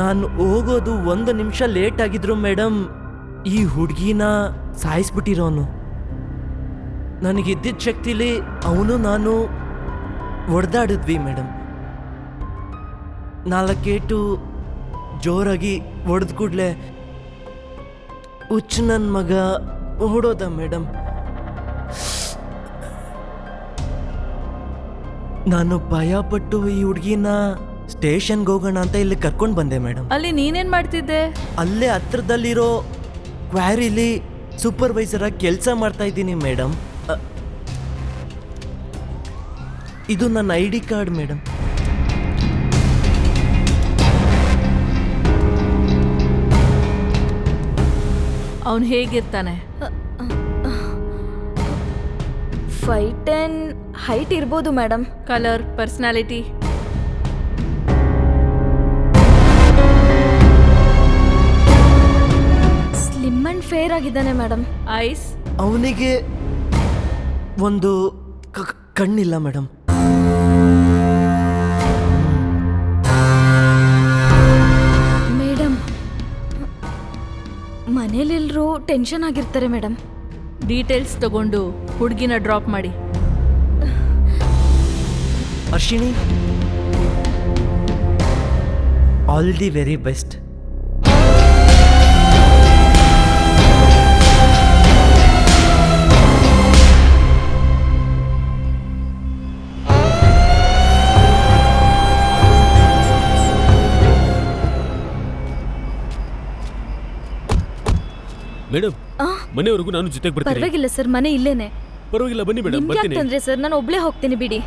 Speaker 5: ನಾನು ಹೋಗೋದು 1 ನಿಮಿಷ ಲೇಟ್ ಆಗಿದ್ರು ಮೇಡಮ್, ಈ ಹುಡುಗಿನ ಸಾಯಿಸ್ಬಿಟ್ಟಿರೋನು. ನನಗಿದ್ದಿದ್ದ ಶಕ್ತಿಲಿ ಅವನು ನಾನು ಹೊಡೆದಾಡಿದ್ವಿ ಮೇಡಮ್. 4 ಏಟು ಜೋರಾಗಿ ಹೊಡೆದ ಕೂಡಲೇ ಹುಚ್ಚು ನನ್ನ ಮಗ ಓಡೋದ ಮೇಡಮ್. ನಾನು ಭಯಪಟ್ಟು ಈ ಹುಡುಗಿನ ಸ್ಟೇಷನ್ಗೆ ಹೋಗೋಣ ಅಂತ ಇಲ್ಲಿ ಕರ್ಕೊಂಡು ಬಂದೆ ಮೇಡಮ್.
Speaker 6: ಅಲ್ಲಿ ನೀನೇನ್ ಮಾಡ್ತಿದ್ದೆ?
Speaker 5: ಅಲ್ಲೇ ಹತ್ರದಲ್ಲಿರೋ ಕ್ವಾರಿಲಿ ಸೂಪರ್ವೈಸರ್ ಆಗಿ ಕೆಲಸ ಮಾಡ್ತಾ ಇದ್ದೀನಿ ಮೇಡಮ್. ಇದು ನನ್ನ ID ಕಾರ್ಡ್ ಮೇಡಮ್.
Speaker 6: ಅವನು ಹೇಗಿರ್ತಾನೆ?
Speaker 8: 5'10" ಹೈಟ್ ಇರ್ಬೋದು madam.
Speaker 6: Colour, personality?
Speaker 8: Slim and fair ಆಗಿದ್ದಾನೆ ಮೇಡಮ್.
Speaker 6: ಐಸ್?
Speaker 5: ಅವನಿಗೆ ಒಂದು ಕಣ್ಣಿಲ್ಲ ಮೇಡಮ್.
Speaker 8: ಮೇಡಮ್, ಮನೇಲೆಲ್ಲರೂ ಟೆನ್ಷನ್ ಆಗಿರ್ತಾರೆ ಮೇಡಮ್.
Speaker 6: ಡೀಟೇಲ್ಸ್ ತಗೊಂಡು ಹುಡುಗಿನ ಡ್ರಾಪ್ ಮಾಡಿ.
Speaker 5: Arshini, all the very best.
Speaker 11: Madam
Speaker 8: ಆ?
Speaker 11: ಮನೆವರೆಗೂ ನಾನು ಜೊತೆಗೆ ಬರ್ತೀನಿ.
Speaker 8: ಪರವಾಗಿಲ್ಲ ಸರ್, ಮನೆ ಇಲ್ಲೇನೆ.
Speaker 11: ಪರವಾಗಿಲ್ಲ ಬನ್ನಿ ಮೇಡಮ್,
Speaker 8: ನಿಮ್ಗೆ ಯಾಕೆ
Speaker 11: ಬರ್ತೀನಿ.
Speaker 8: ತೊಂದ್ರೆ ಸರ್, ನಾನು ಒಬ್ಳೇ ಹೋಗ್ತೀನಿ ಬಿಡಿ.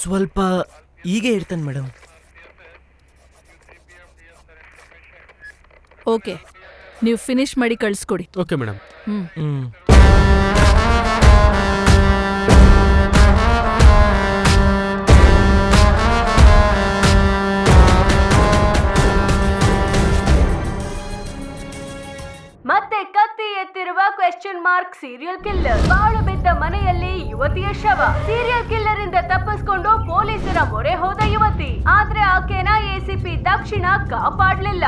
Speaker 5: ಸ್ವಲ್ಪ ಹೀಗೆ ಇರ್ತಾನೆ ಮೇಡಮ್.
Speaker 6: ಓಕೆ, ನೀವು ಫಿನಿಶ್ ಮಾಡಿ ಕಳಿಸ್ಕೊಡಿ.
Speaker 11: Okay madam.
Speaker 2: ಮತ್ತೆ ಕತ್ತಿ ಎತ್ತಿರುವ ಕ್ವೆಶ್ಚನ್ ಮಾರ್ಕ್ ಸೀರಿಯಲ್ ಕಿಲ್ಲರ್. ಬಾಳು ಬಿದ್ದ ಮನೆಯಲ್ಲಿ ಯುವತಿಯ ಶವ. ಸೀರಿಯಲ್ ಕಿಲ್ಲರ್ ಇಂದ ತಪ್ಪಿಸ್ಕೊಂಡು ಪೊಲೀಸರ ಮೊರೆ ಹೋದ ಯುವತಿ. ಆದ್ರೆ ಆಕೆನ ಎಸಿಪಿ ದಕ್ಷಿಣ ಕಾಪಾಡ್ಲಿಲ್ಲ.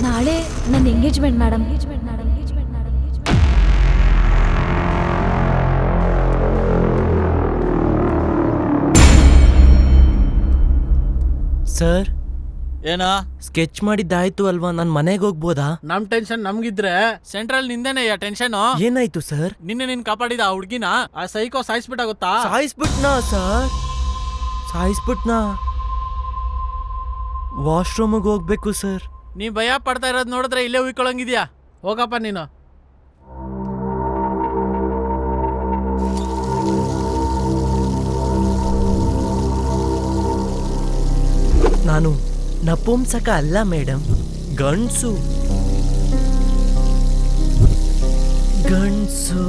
Speaker 8: ನಾಳೆ ನನ್ನ ಎಂಗೇಜ್ಮೆಂಟ್ ಮೇಡಮ್.
Speaker 5: ಸರ್,
Speaker 3: ಏನಾ
Speaker 5: ಸ್ಕೆಚ್ ಮಾಡಿದ್ದಾಯ್ತು ಅಲ್ವಾ? ನಾನು ಮನೆಗೆ ಹೋಗ್ಬೋದಾ?
Speaker 3: ನಮ್ ಟೆನ್ಷನ್ ನಮ್ಗಿದ್ರೆ ಸೆಂಟ್ರಲ್ ನಿಂದೇನೆ ಟೆನ್ಷನ್.
Speaker 5: ಏನಾಯ್ತು ಸರ್?
Speaker 3: ನಿನ್ನೆ ನೀನ್ ಕಾಪಾಡಿದ ಆ ಹುಡ್ಗಿನ ಆ ಸೈಕೋ ಸಾಯಿಸ್ಬಿಟ್ಟ ಗೊತ್ತಾ?
Speaker 5: ಸಾಯಿಸ್ಬಿಟ್ನಾ ಸರ್? ಸಾಯಿಸ್ಬಿಟ್ನಾ? ವಾಶ್ರೂಮಿಗೆ ಹೋಗ್ಬೇಕು ಸರ್.
Speaker 3: ನೀ ಭಯ ಪಡ್ತಾ ಇರೋದ್ ನೋಡಿದ್ರೆ ಇಲ್ಲೇ ಉಯ್ಕೊಳಂಗಿದ್ಯಾ? ಹೋಗಪ್ಪ ನೀನು.
Speaker 5: ನಾನು ನಪುಂಸಕ ಅಲ್ಲ ಮೇಡಮ್, ಗಂಡ್ಸು. ಗಂಡ್ಸು.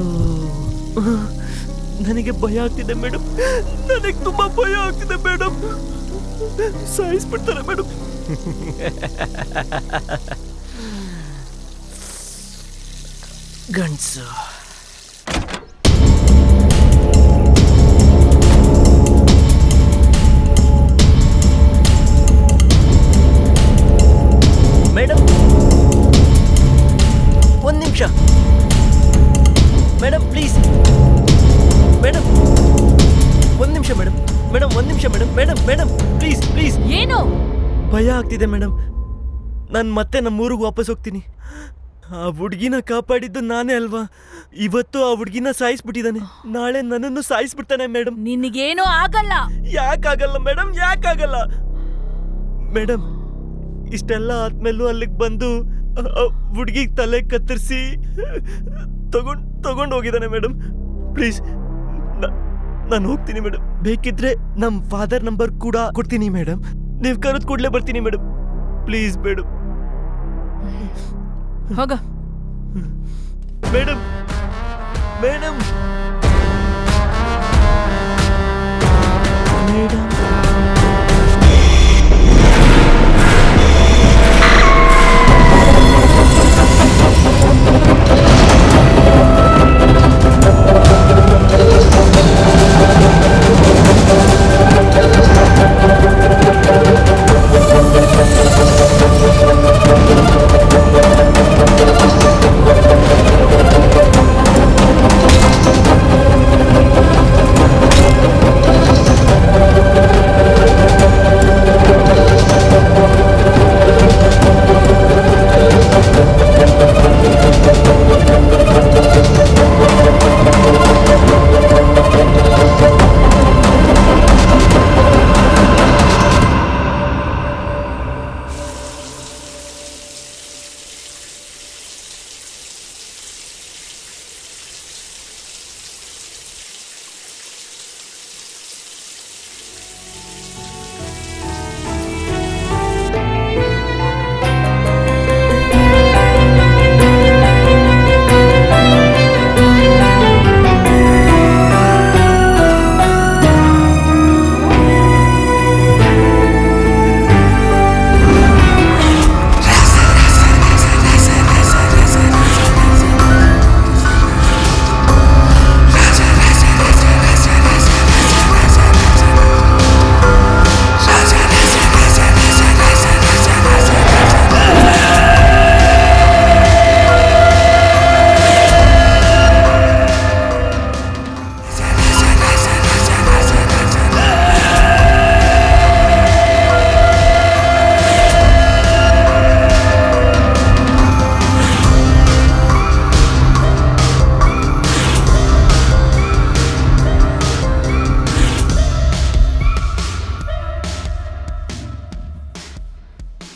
Speaker 5: ನನಗೆ ಭಯ ಆಗ್ತಿದೆ ಮೇಡಮ್, ನನಗೆ ತುಂಬಾ ಭಯ ಆಗ್ತಿದೆ ಮೇಡಮ್. ಸಾಯಿಸ್ಬಿಡ್ತಾರೆ ಮೇಡಮ್. ಗಂಡ್ಸು. ಮೇಡಮ್ ಒಂದು ನಿಮಿಷ ಮೇಡಮ್, ಪ್ಲೀಸ್ ಮೇಡಮ್. ಒಂದು ನಿಮಿಷ ಮೇಡಮ್, ಮೇಡಮ್ ಒಂದು ನಿಮಿಷ madam. Madam madam please please.
Speaker 6: ಏನು
Speaker 5: ಭಯ ಆಗ್ತಿದೆ ಮೇಡಮ್. ನಾನು ಮತ್ತೆ ನಮ್ಮ ಊರಿಗೆ ವಾಪಸ್ ಹೋಗ್ತೀನಿ. ಆ ಹುಡುಗಿನ ಕಾಪಾಡಿದ್ದು ನಾನೇ ಅಲ್ವಾ? ಇವತ್ತು ಆ ಹುಡುಗಿನ ಸಾಯಿಸ್ಬಿಟ್ಟಿದ್ದಾನೆ, ನಾಳೆ ನನ್ನನ್ನು ಸಾಯಿಸ್ಬಿಡ್ತಾನೆ ಮೇಡಮ್.
Speaker 6: ನಿನಗೇನೂ ಆಗಲ್ಲ.
Speaker 5: ಯಾಕಾಗಲ್ಲ ಮೇಡಮ್, ಯಾಕಾಗಲ್ಲ ಮೇಡಮ್? ಇಷ್ಟೆಲ್ಲ ಆದ್ಮೇಲೂ ಅಲ್ಲಿಗೆ ಬಂದು ಹುಡುಗಿಗೆ ತಲೆ ಕತ್ತರಿಸಿ ತಗೊಂಡು ಹೋಗಿದ್ದಾನೆ ಮೇಡಮ್. ಪ್ಲೀಸ್ ನಾನು ಹೋಗ್ತೀನಿ ಮೇಡಮ್. ಬೇಕಿದ್ರೆ ನಮ್ಮ ಫಾದರ್ ನಂಬರ್ ಕೂಡ ಕೊಡ್ತೀನಿ ಮೇಡಮ್. ನೀವು ಕರೆದು ಕೂಡಲೇ ಬರ್ತೀನಿ ಮೇಡಮ್. Please madam.
Speaker 6: ಹೋಗ
Speaker 5: ಮೇಡಮ್. ಮೇಡಮ್ ಮೇಡಮ್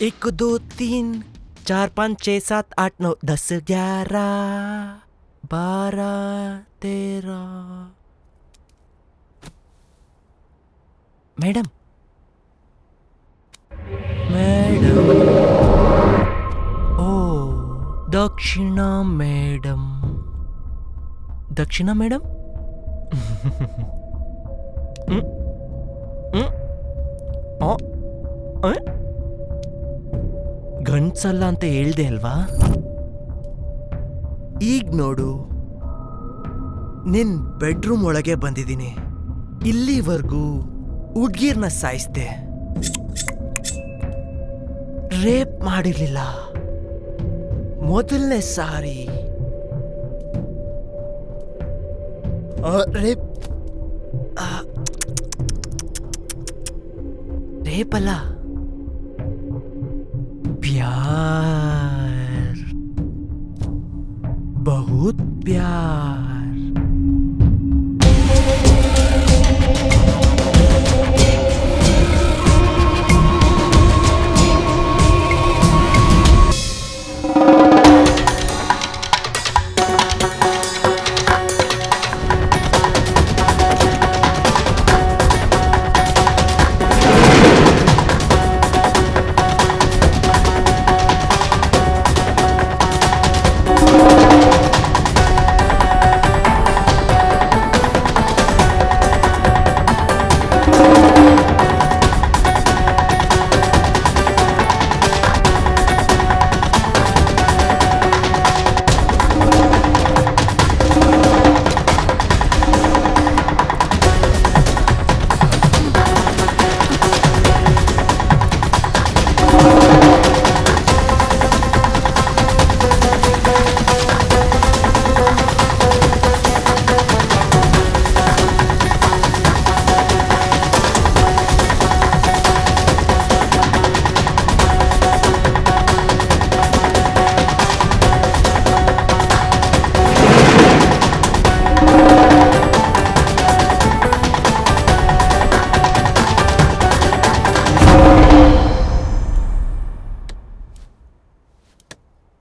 Speaker 5: 1 2 3 4 5 6 7 8 9 10 11 12 13 ಮೇಡಮ್ ಓ ದಕ್ಷಿಣ ಮೇಡಮ್ ಗಂಡ್ಸಲ್ಲ ಅಂತ ಹೇಳ್ದೆ ಅಲ್ವಾ? ಈಗ ನೋಡು, ನಿನ್ ಬೆಡ್ರೂಮ್ ಒಳಗೆ ಬಂದಿದ್ದೀನಿ. ಇಲ್ಲಿವರೆಗೂ ಹುಡ್ಗೀರ್ನ ಸಾಯಿಸ್ದೆ, ರೇಪ್ ಮಾಡಿರ್ಲಿಲ್ಲ. ಮೊದಲನೇ ಸಾರಿ ರೇಪ್ ಅಲ್ಲ, प्यार बहुत प्यार.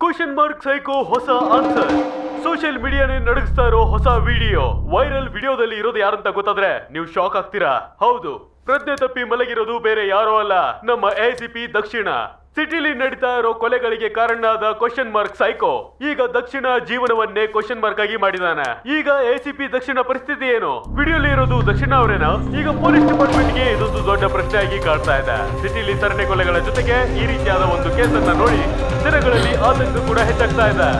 Speaker 1: ಕ್ವೆಶ್ಚನ್ ಮಾರ್ಕ್ ಸೈಕೋ ಹೊಸ ಆನ್ಸರ್. ಸೋಷಿಯಲ್ ಮೀಡಿಯಾನೇ ನಡಗಿಸ್ತಾ ಇರೋ ಹೊಸ ವಿಡಿಯೋ. ವೈರಲ್ ವಿಡಿಯೋದಲ್ಲಿ ಇರೋದು ಯಾರಂತ ಗೊತ್ತಾದ್ರೆ ನೀವು ಶಾಕ್ ಆಗ್ತೀರಾ. ಹೌದು, ಪ್ರಜ್ಞೆ ತಪ್ಪಿ ಮಲಗಿರೋದು ಬೇರೆ ಯಾರೋ ಅಲ್ಲ, ನಮ್ಮ ACP ದಕ್ಷಿಣ. ಸಿಟಿಲಿ ನಡೀತಾ ಇರೋ ಕೊಲೆಗಳಿಗೆ ಕಾರಣನಾದ ಕ್ವೆಶ್ಚನ್ ಮಾರ್ಕ್ ಸೈಕೋ ಈಗ ದಕ್ಷಿಣ ಜೀವನವನ್ನೇ ಕ್ವೆಶ್ಚನ್ ಮಾರ್ಕ್ ಆಗಿ ಮಾಡಿದಾನೆ. ಈಗ ACP ದಕ್ಷಿಣ ಪರಿಸ್ಥಿತಿ ಏನು? ವಿಡಿಯೋಲಿ ಇರೋದು ದಕ್ಷಿಣ ಅವರೇನಾ? ಈಗ ಪೊಲೀಸ್ ಡಿಪಾರ್ಟ್ಮೆಂಟ್ಗೆ ಇದೊಂದು ದೊಡ್ಡ ಪ್ರಶ್ನೆಯಾಗಿ ಕಾಡ್ತಾ ಇದೆ. ಸಿಟಿಲಿ ಸರಣಿ ಕೊಲೆಗಳ ಜೊತೆಗೆ ಈ ರೀತಿಯಾದ ಒಂದು ಕೇಸನ್ನ ನೋಡಿ ಜನಗಳಲ್ಲಿ ಆತಂಕ ಕೂಡ ಹೆಚ್ಚಾಗ್ತಾ ಇದೆ.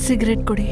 Speaker 6: ಸಿಗರೇಟ್ ಕೊಡಿ.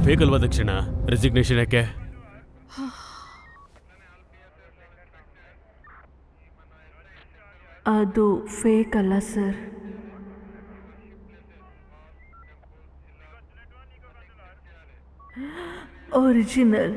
Speaker 11: ಫೇಕ್ ಅಲ್ವಾ ದಕ್ಷಿಣ? ರೆಸಿಗ್ನೇಷನ್ ಯಾಕೆ?
Speaker 6: ಅದು ಫೇಕ್ ಅಲ್ಲ ಸರ್. ಒರಿಜಿನಲ್.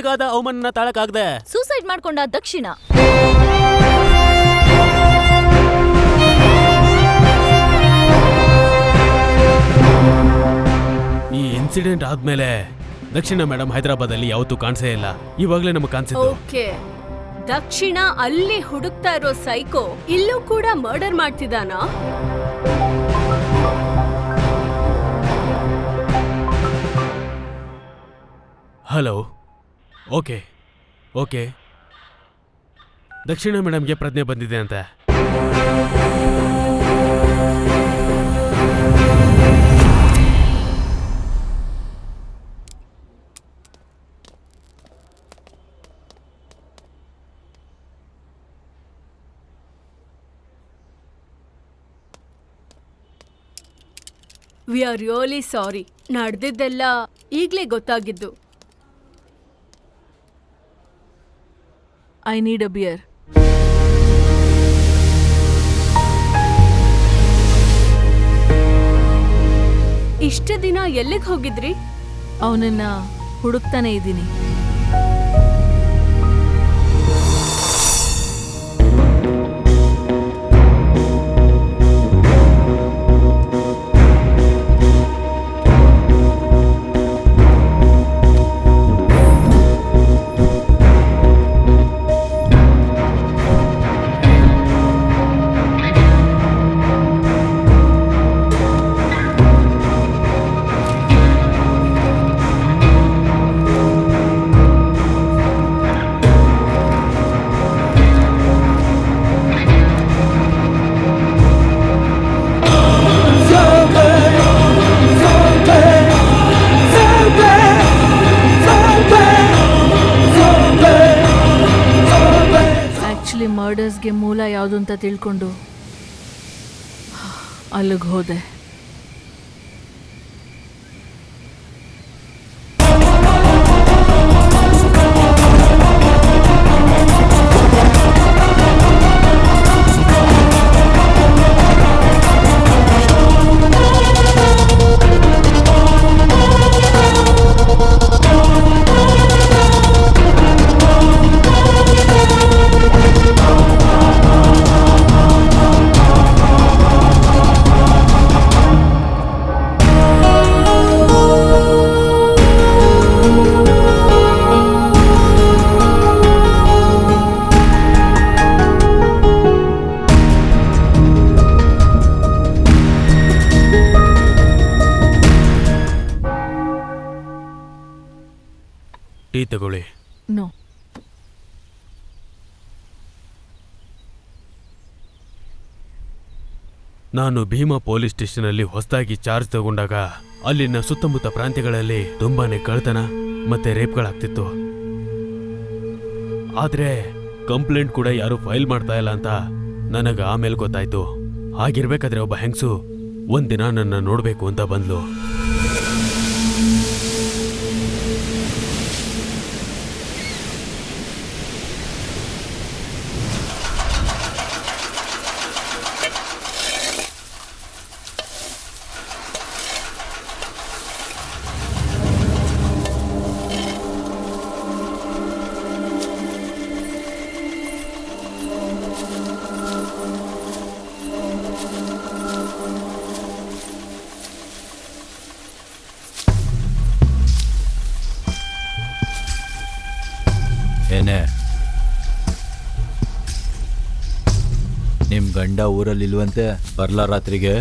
Speaker 11: ನನಗಾದ ಅವಮಾನ ತಾಳಕ್ಕಾಗ್ದೆ
Speaker 8: ಸೂಸೈಡ್ ಮಾಡ್ಕೊಂಡ ದಕ್ಷಿಣ.
Speaker 11: ಈ ಇನ್ಸಿಡೆಂಟ್ ಆದ್ಮೇಲೆ ದಕ್ಷಿಣ ಮೇಡಮ್ ಹೈದರಾಬಾದಲ್ಲಿ ಯಾವತ್ತೂ ಕಾಣಿಸೇ ಇಲ್ಲ. ಇವಾಗ್ಲೇ ನಮಗೆ ಕಾಣಿಸಿದ್ದು.
Speaker 7: ಓಕೆ, ದಕ್ಷಿಣ ಅಲ್ಲಿ ಹುಡುಕ್ತಾ ಇರೋ ಸೈಕೋ ಇಲ್ಲೂ ಕೂಡ ಮರ್ಡರ್ ಮಾಡ್ತಿದ್ದಾನಾ?
Speaker 11: ಹಲೋ. ಓಕೆ ಓಕೆ, ದಕ್ಷಿಣ ಮೇಡಮ್ಗೆ ಪ್ರಜ್ಞೆ ಬಂದಿದೆ ಅಂತ.
Speaker 7: We are really sorry. ನಡೆದಿದ್ದೆಲ್ಲ ಈಗಲೇ ಗೊತ್ತಾಗಿದ್ದು.
Speaker 6: I need a beer.
Speaker 7: ಇಷ್ಟು ದಿನ ಎಲ್ಲಿಗೆ ಹೋಗಿದ್ರಿ?
Speaker 6: ಅವನನ್ನ ಹುಡುಕ್ತಾನೆ ಇದ್ದೀನಿ. ಮರ್ಡರ್ಸ್ಗೆ ಮೂಲ ಯಾವುದು ಅಂತ ತಿಳ್ಕೊಂಡು ಅಲ್ಲಿಗೆ ಹೋದೆ.
Speaker 11: ಟೀ ತಗೊಳ್ಳಿ.
Speaker 6: ನೋ.
Speaker 11: ನಾನು ಭೀಮಾ ಪೊಲೀಸ್ ಸ್ಟೇಷನಲ್ಲಿ ಹೊಸದಾಗಿ ಚಾರ್ಜ್ ತಗೊಂಡಾಗ ಅಲ್ಲಿನ ಸುತ್ತಮುತ್ತ ಪ್ರಾಂತ್ಯಗಳಲ್ಲಿ ತುಂಬಾನೇ ಕಳ್ತನ ಮತ್ತೆ ರೇಪ್ಗಳಾಗ್ತಿತ್ತು. ಆದ್ರೆ ಕಂಪ್ಲೇಂಟ್ ಕೂಡ ಯಾರು ಫೈಲ್ ಮಾಡ್ತಾ ಇಲ್ಲ ಅಂತ ನನಗ ಆಮೇಲೆ ಗೊತ್ತಾಯ್ತು. ಹಾಗಿರ್ಬೇಕಾದ್ರೆ ಒಬ್ಬ ಹೆಂಗಸು ಒಂದಿನ ನನ್ನ ನೋಡ್ಬೇಕು ಅಂತ ಬಂದ್ಲು.
Speaker 10: ಏನೇ ನಿಮ್ ಗಂಡ ಊರಲ್ಲಿ ಇಲ್ವಂತೆ? ಬರ್ಲಾ ರಾತ್ರಿಗೆ?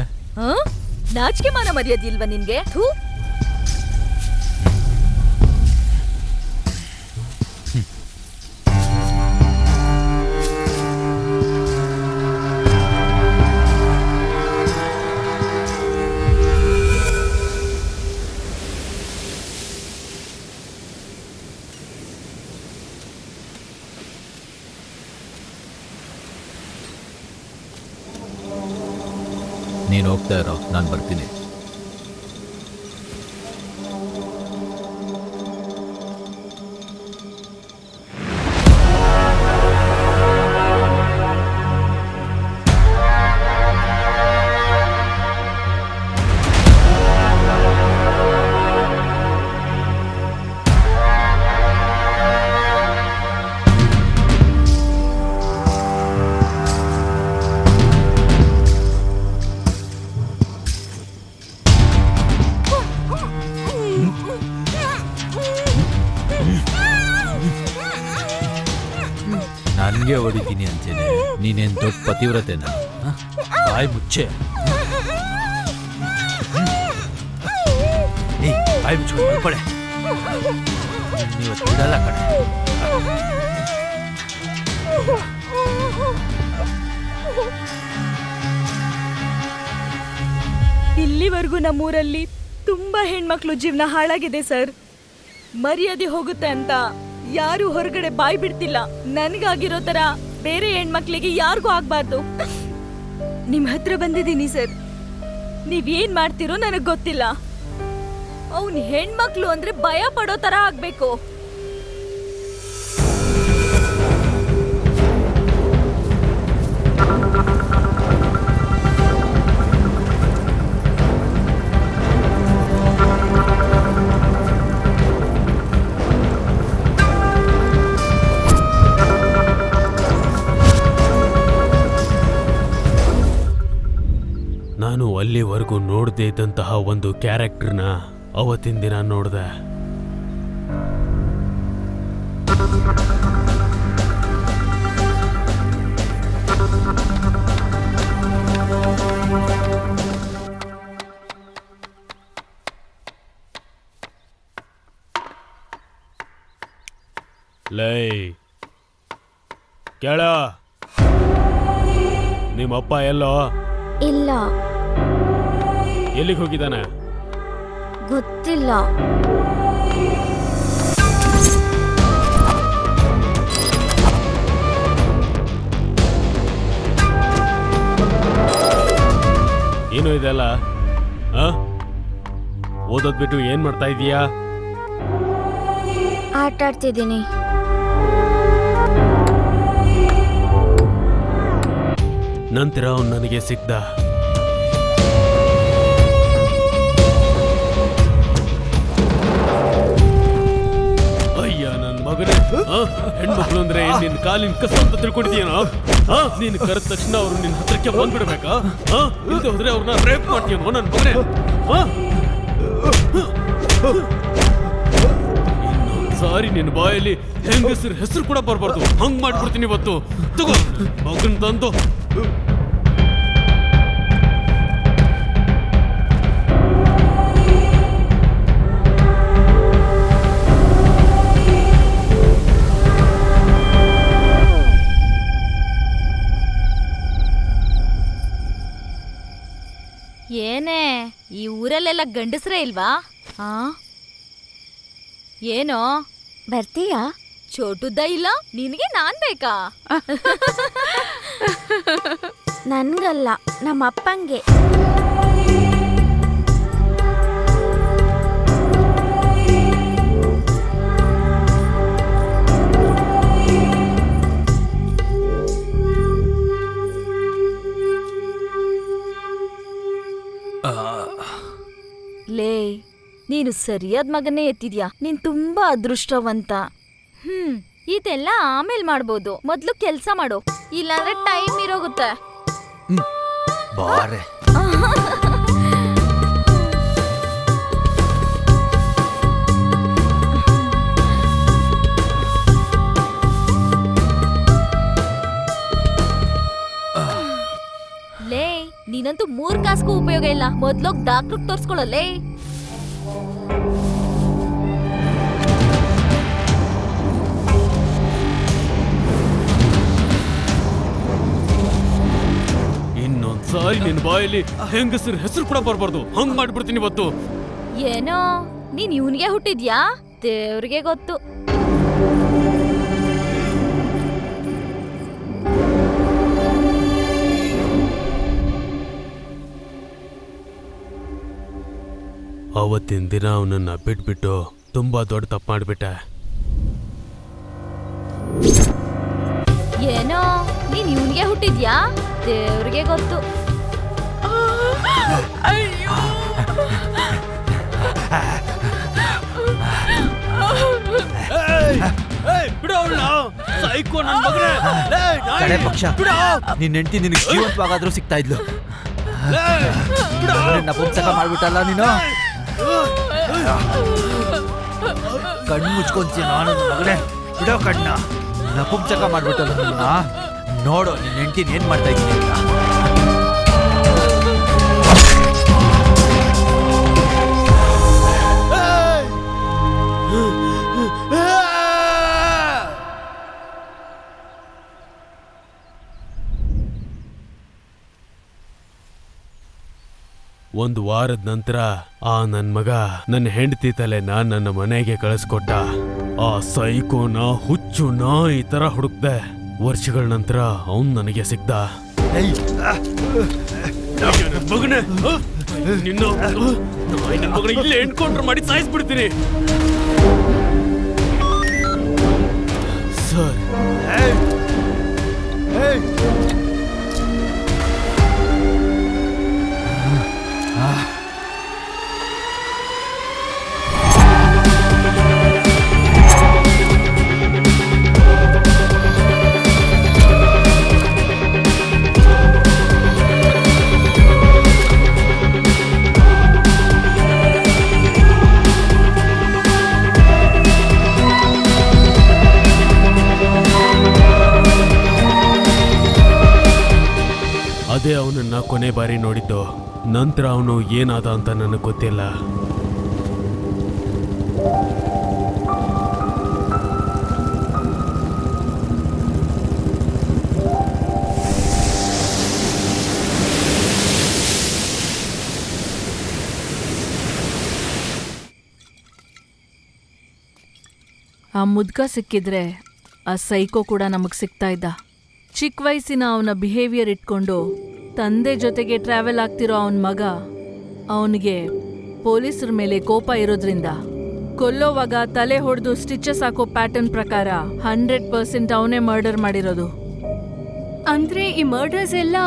Speaker 8: ನಾಚಿಕೆ ಮಾನ ಮರ್ಯಾದೆ ಇಲ್ವಾ ನಿನ್ಗೆ?
Speaker 10: ನೀನು ಹೋಗ್ತಾ ಇರೋ, ನಾನು ಬರ್ತೀನಿ. ನಿನ್ಗೆ ಹೊಡಿತೀನಿ ಅಂತೇನೆ. ನೀನೇನ್ ದೊಡ್ಡ ಪತಿವ್ರತೆನ? ಬಾಯ್ ಮುಚ್ಚೆ. ಏಯ್ ಬಾಯ್ ಮುಚ್ಕೊಂಡು ಮಲ್ಕೊಳೆ. ನೀವತ್ತು ಬಿಡಲ್ಲ ಕಣೆ.
Speaker 8: ಇಲ್ಲಿವರೆಗೂ ನಮ್ಮೂರಲ್ಲಿ ತುಂಬಾ ಹೆಣ್ಮಕ್ಳು ಜೀವನ ಹಾಳಾಗಿದೆ ಸರ್. ಮರ್ಯಾದೆ ಹೋಗುತ್ತೆ ಅಂತ ಯಾರು ಹೊರಗಡೆ ಬಾಯ್ ಬಿಡ್ತಿಲ್ಲ. ನನ್ಗಾಗಿರೋ ತರ ಬೇರೆ ಹೆಣ್ಮಕ್ಳಿಗೆ ಯಾರಿಗೂ ಆಗ್ಬಾರ್ದು. ನಿಮ್ ಹತ್ರ ಬಂದಿದ್ದೀನಿ ಸರ್. ನೀವೇನ್ ಮಾಡ್ತಿರೋ ನನಗ್ ಗೊತ್ತಿಲ್ಲ. ಅವ್ನ್ ಹೆಣ್ಮಕ್ಳು ಅಂದ್ರೆ ಭಯ ಪಡೋ ತರ ಆಗ್ಬೇಕು.
Speaker 11: ನಾನು ಅಲ್ಲಿವರೆಗೂ ನೋಡದೇ ಇದ್ದಂತಹ ಒಂದು ಕ್ಯಾರೆಕ್ಟರ್ನ ಅವತ್ತಿನ ದಿನ ನೋಡಿದೆ. ಲೈ ಕೇಳ, ನಿಮ್ಮಪ್ಪ ಎಲ್ಲೋ?
Speaker 8: ಇಲ್ಲ.
Speaker 11: ಎಲ್ಲಿಗೆ ಹೋಗಿದ್ದಾನೆ?
Speaker 8: ಗೊತ್ತಿಲ್ಲ.
Speaker 11: ಏನು ಇದೆಲ್ಲ? ಓದೋದ್ ಬಿಟ್ಟು ಏನ್ ಮಾಡ್ತಾ ಇದೀಯಾ?
Speaker 8: ಆಟ ಆಡ್ತಿದ್ದೀನಿ.
Speaker 11: ನಂತರ ಅವನು ನನಗೆ ಸಿಕ್ದ. ಅಯ್ಯ ನನ್ನ ಮಗನೇ, ಹೆಣ್ಮಕ್ಳು ಅಂದ್ರೆ ನಿನ್ ಕಾಲಿನ ಕಸ ಅಂತ ತಿಳ್ಕೊಂಡಿದ್ಯೇನೋ? ನೀನ್ ಕರೆದ ತಕ್ಷಣ ಅವ್ರು ನಿನ್ ಹತ್ರಕ್ಕೆ ಬಂದ್ಬಿಡ್ಬೇಕಾ? ಇಲ್ದೆ ಹೋದ್ರೆ ಅವ್ರನ್ನ ರೇಪ್ ಮಾಡ್ತೀಯನೋ ನನ್ನ ಮಗನೇ? ಸಾರಿ, ನಿನ್ನ ಬಾಯಲ್ಲಿ ಹೆಂಗಸರ ಹೆಸರು ಕೂಡ ಬರ್ಬಾರ್ದು. ಹಂಗ್ ಮಾಡ್ಬಿಡ್ತೀನಿ ಇವತ್ತು. ತಗೋ ಮಗನ್ ತಂದು.
Speaker 8: ಏನೇ ಈ ಊರಲ್ಲೆಲ್ಲ ಗಂಡಸ್ರೇ ಇಲ್ವಾ? ಏನೋ ಬರ್ತೀಯಾ? ಚೋಟುದ್ದ ಇಲ್ಲ ನಿನಗೆ ನಾನ್ ಬೇಕಾ? ನನ್ಗಲ್ಲ, ನಮ್ಮ ಅಪ್ಪಂಗೆ. ಲೇ, ನೀನು ಸರಿಯಾದ ಮಗನೇ ಎತ್ತಿದ್ಯಾ. ನೀನ್ ತುಂಬಾ ಅದೃಷ್ಟವಂತ. ಇದೆಲ್ಲ ಆಮೇಲೆ ಮಾಡ್ಬೋದು, ಮೊದ್ಲು ಕೆಲ್ಸ ಮಾಡು, ಇಲ್ಲಾಂದ್ರೆ ಟೈಮ್ ಇರೋಗುತ್ತೆ.
Speaker 10: ಬಾರೆ.
Speaker 8: ಲೇ, ನೀನಂತೂ 3 ಕಾಸ್ಗೂ ಉಪಯೋಗ ಇಲ್ಲ. ಮೊದ್ಲೋಗ್ ಡಾಕ್ಟ್ರಿಗೆ ತೋರ್ಸ್ಕೊಳ್ಳಲೇ.
Speaker 11: ಇನ್ನೊಂದ್ಸಾರಿ ನಿನ್ ಬಾಯಲ್ಲಿ ಹೆಂಗಸರ ಹೆಸರು ಕೂಡ ಬರ್ಬಾರ್ದು. ಹಂಗ್ ಮಾಡ್ಬಿಡ್ತೀನಿ ಇವತ್ತು.
Speaker 8: ಏನೋ ನೀನ್ ಇವನ್ಗೆ ಹುಟ್ಟಿದ್ಯಾ? ದೇವ್ರಿಗೆ ಗೊತ್ತು.
Speaker 11: ಅವತ್ತಿನ ದಿನ ಅವನನ್ನ ಬಿಟ್ಬಿಟ್ಟು ತುಂಬಾ ದೊಡ್ಡ ತಪ್ಪು ಮಾಡ್ಬಿಟ್ಟೆ.
Speaker 8: ಏನೋ ನೀನ್ ಇವನ್ಗೆ ಹುಟ್ಟಿದ್ಯಾ? ದೇವ್ರಿಗೆ ಗೊತ್ತು.
Speaker 10: ಕಡೆ ಪಕ್ಷ ನಿನ್ನ ಹೆಂಡತಿ ನಿನಗೆ ಜೀವಂತವಾಗಾದ್ರೂ ಸಿಗ್ತಾ ಇದ್ಲು. ನಪುಂಸಕ ಮಾಡ್ಬಿಟ್ಟಲ್ಲ ನೀನು. ಕಣ್ಣು ಮುಚ್ಕೊಂತೀಯ ನಾನು ಮಗನೇ. ಬಿಡೋ ಕಣ್ಣ. ನಪುಂಸಕ ಮಾಡ್ಬಿಟ್ಟಲ್ಲ ನನ್ನ. ನೋಡು ನಿನ್ನ ಹೆಂಡ್ತಿನ ಏನ್ ಮಾಡ್ತಾ ಇದ್ದೀನಿ ಅಂತ.
Speaker 11: ಒಂದು ವಾರದ ನಂತರ ಆ ನನ್ ಮಗ ನನ್ನ ಹೆಂಡತಿ ತಲೆನ ನನ್ನ ಮನೆಗೆ ಕಳಿಸ್ಕೊಟ್ಟ. ಆ ಸೈಕೋನ ಹುಚ್ಚುನ ಈ ತರ ಹುಡುಕ್ದೆ. ವರ್ಷಗಳ ನಂತರ ಅವನ್ ನನಗೆ ಸಿಗ್ದ. ಮಗನೇ ನಿನ್ನ ಮಗನ ಇಲ್ಲೇ ಎನ್ಕೌಂಟರ್ ಮಾಡಿ ಸಾಯಿಸ್ಬಿಡ್ತೀನಿ ಸರ್. ಅದೇ ಅವನನ್ನ ಕೊನೆ ಬಾರಿ ನೋಡಿದ್ದು. ನಂತರ ಅವನು ಏನಾದ ಅಂತ ನನಗೆ ಗೊತ್ತಿಲ್ಲ.
Speaker 6: ಆ ಮುದ್ಕ ಸಿಕ್ಕಿದ್ರೆ ಆ ಸೈಕೋ ಕೂಡ ನಮಗ್ ಸಿಗ್ತಾ ಇದ್ದ. ಚಿಕ್ಕ ವಯಸ್ಸಿನ ಅವನ ಬಿಹೇವಿಯರ್ ಇಟ್ಕೊಂಡು ತಂದೆ ಜೊತೆಗೆ ಟ್ರಾವೆಲ್ ಆಗ್ತಿರೋ ಅವನ ಮಗ ಅವನಿಗೆ ಪೊಲೀಸರ ಮೇಲೆ ಕೋಪ ಇರೋದ್ರಿಂದ ಕೊಲ್ಲೋವಾಗ ತಲೆ ಹೊಡೆದು ಸ್ಟಿಚಸ್ ಹಾಕೋ ಪ್ಯಾಟರ್ನ್ ಪ್ರಕಾರ 100% ಅವನೇ ಮರ್ಡರ್ ಮಾಡಿರೋದು.
Speaker 7: ಅಂದ್ರೆ ಈ ಮರ್ಡರ್ಸ್ ಎಲ್ಲ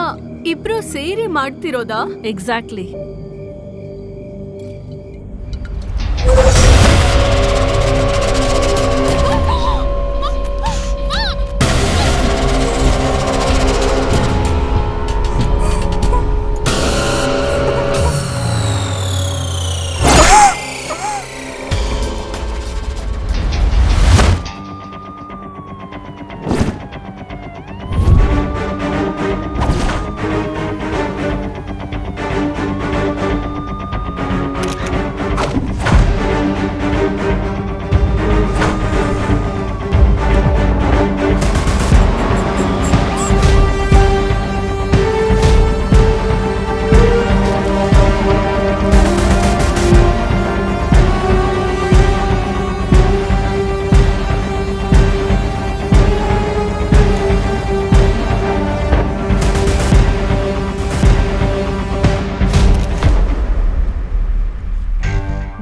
Speaker 7: ಇಬ್ರು ಸೇರಿ ಮಾಡ್ತಿರೋದಾ?
Speaker 6: ಎಕ್ಸಾಕ್ಟ್ಲಿ.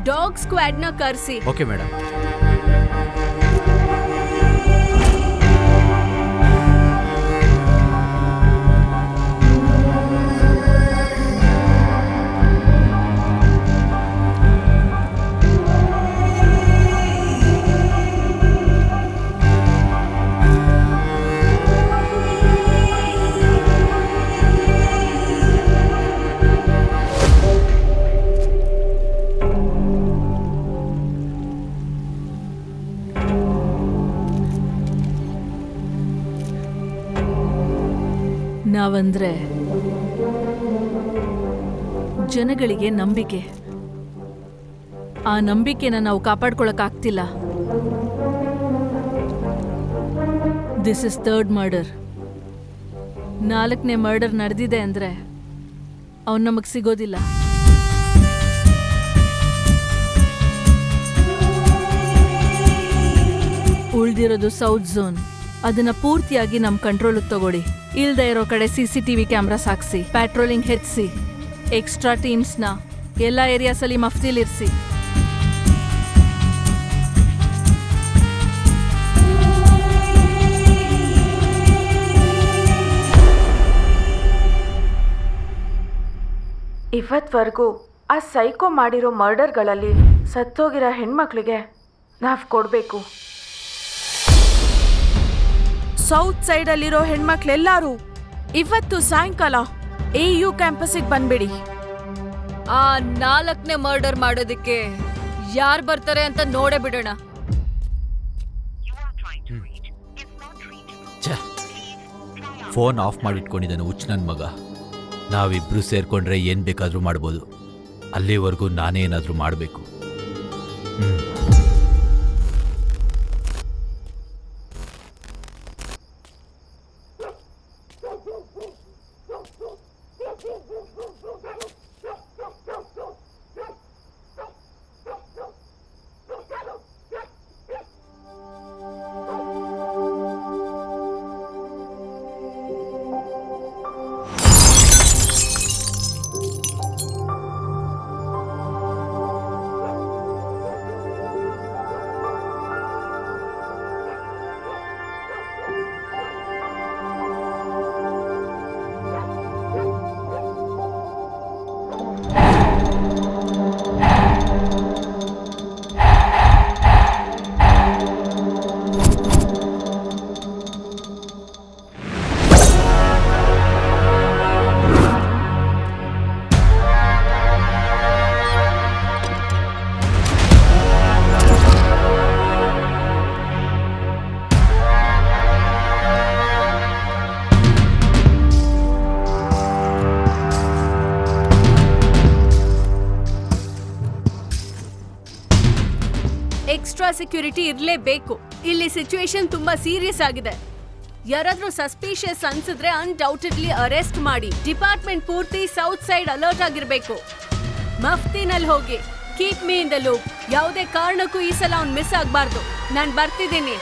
Speaker 7: ಡಾಗ್ ಸ್ಕ್ವಾಡ್ನ ಕರೆಸಿ.
Speaker 10: Okay madam.
Speaker 6: ನಾವಂದ್ರೆ ಜನಗಳಿಗೆ ನಂಬಿಕೆ. ಆ ನಂಬಿಕೆನ ನಾವು ಕಾಪಾಡ್ಕೊಳಕ್ಕಾಗ್ತಿಲ್ಲ. This is 3rd murder. 4ನೇ ಮರ್ಡರ್ ನಡೆದಿದೆ ಅಂದ್ರೆ ಅವನು ನಮಗ್ ಸಿಗೋದಿಲ್ಲ. ಉಳ್ದಿರೋದು ಸೌತ್ ಝೋನ್. ಅದನ್ನ ಪೂರ್ತಿಯಾಗಿ ನಮ್ ಕಂಟ್ರೋಲಿಗೆ ತಗೊಳ್ಳಿ. ಇಲ್ದೇ ಇರೋ ಕಡೆ CCTV ಕ್ಯಾಮ್ರಾಸ್ ಹಾಕ್ಸಿ, ಪ್ಯಾಟ್ರೋಲಿಂಗ್ ಹೆಚ್ಚಿಸಿ, ಎಕ್ಸ್ಟ್ರಾ ಟೀಮ್ಸ್ನ ಎಲ್ಲ ಏರಿಯಾಸಲ್ಲಿ ಮಫ್ತಿಲಿರಿಸಿ.
Speaker 12: ಇವತ್ವರೆಗೂ ಆ ಸೈಕೋ ಮಾಡಿರೋ ಮರ್ಡರ್ಗಳಲ್ಲಿ ಸತ್ತೋಗಿರೋ ಹೆಣ್ಮಕ್ಳಿಗೆ ನಾವು ಕೊಡಬೇಕು. ಸೌತ್ ಸೈಡಲ್ಲಿರೋ ಹೆಣ್ಮಕ್ಳೆಲ್ಲರೂ ಇವತ್ತು ಸಾಯಂಕಾಲ AU ಕ್ಯಾಂಪಸ್ಸಿಗೆ ಬಂದ್ಬಿಡಿ.
Speaker 7: ಆ 4ನೇ ಮರ್ಡರ್ ಮಾಡೋದಕ್ಕೆ ಯಾರು ಬರ್ತಾರೆ ಅಂತ ನೋಡೇ ಬಿಡೋಣ.
Speaker 10: ಫೋನ್ ಆಫ್ ಮಾಡಿಟ್ಕೊಂಡಿದ್ದಾನೆ ಹುಚ್ಚ ನನ್ನ ಮಗ. ನಾವಿಬ್ರು ಸೇರ್ಕೊಂಡ್ರೆ ಏನು ಬೇಕಾದರೂ ಮಾಡ್ಬೋದು. ಅಲ್ಲಿವರೆಗೂ ನಾನೇ ಏನಾದರೂ ಮಾಡಬೇಕು.
Speaker 7: ಎಕ್ಸ್ಟ್ರಾ ಸೆಕ್ಯೂರಿಟಿ ಇರಲೇಬೇಕು. ಇಲ್ಲಿ ಸಿಚುವೇಶನ್ ತುಂಬಾ ಸೀರಿಯಸ್ ಆಗಿದೆ. ಯಾರಾದ್ರೂ ಸಸ್ಪಿಷಿಯಸ್ ಅನ್ಸಿದ್ರೆ ಅನ್ಡೌಟೆಡ್ಲಿ ಅರೆಸ್ಟ್ ಮಾಡಿ. ಡಿಪಾರ್ಟ್ಮೆಂಟ್ ಪೂರ್ತಿ ಸೌತ್ ಸೈಡ್ ಅಲರ್ಟ್ ಆಗಿರ್ಬೇಕು. ಮಫ್ತಿನಲ್ಲಿ ಹೋಗಿ keep me in the loop. ಯಾವುದೇ ಕಾರಣಕ್ಕೂ ಈ ಸಲ ಅವ್ನು ಮಿಸ್ ಆಗಬಾರ್ದು. ನಾನು ಬರ್ತಿದ್ದೀನಿ.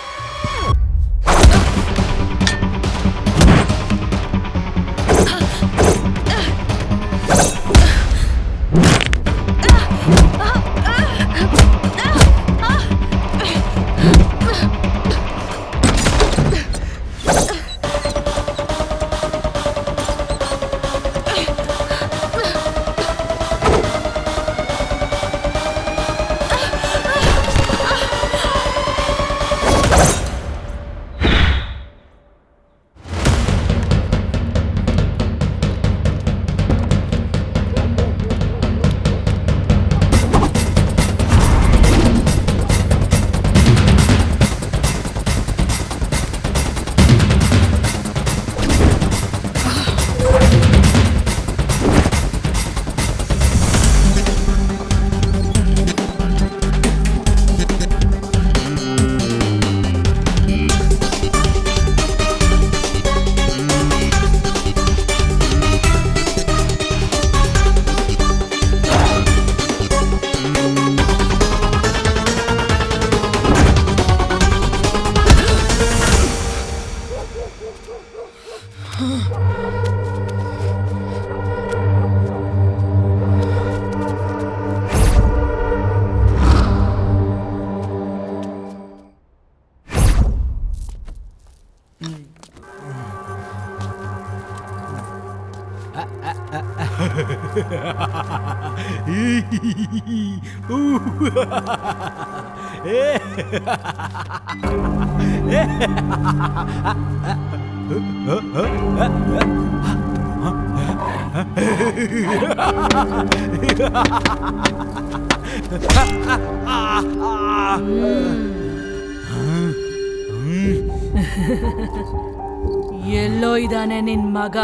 Speaker 6: ಎಲ್ಲೋ ಇದ್ದಾನೆ ನಿನ್ ಮಗ?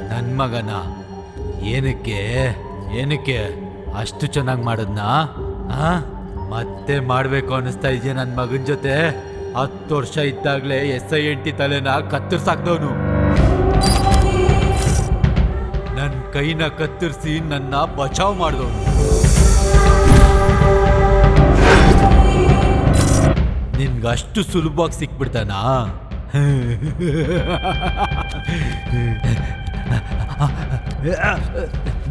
Speaker 10: ನನ್ ಮಗನ? ಏನಕ್ಕೆ ಏನಕ್ಕೆ ಅಷ್ಟು ಚೆನ್ನಾಗಿ ಮಾಡಿದ್ನಾ? ಮತ್ತೆ ಮಾಡ್ಬೇಕು ಅನಿಸ್ತಾ ಇದೆಯಾ ನನ್ನ ಮಗನ ಜೊತೆ? 10 ವರ್ಷ ಇದ್ದಾಗಲೇ SINT ತಲೆನ ಕತ್ತರಿಸಾಕ್ದವನು. ನನ್ನ ಕೈನ ಕತ್ತರಿಸಿ ನನ್ನ ಬಚಾವ್ ಮಾಡಿದವನು. ನಿನ್ಗಷ್ಟು ಸುಲಭವಾಗಿ ಸಿಕ್ಬಿಡ್ತಾನಾ?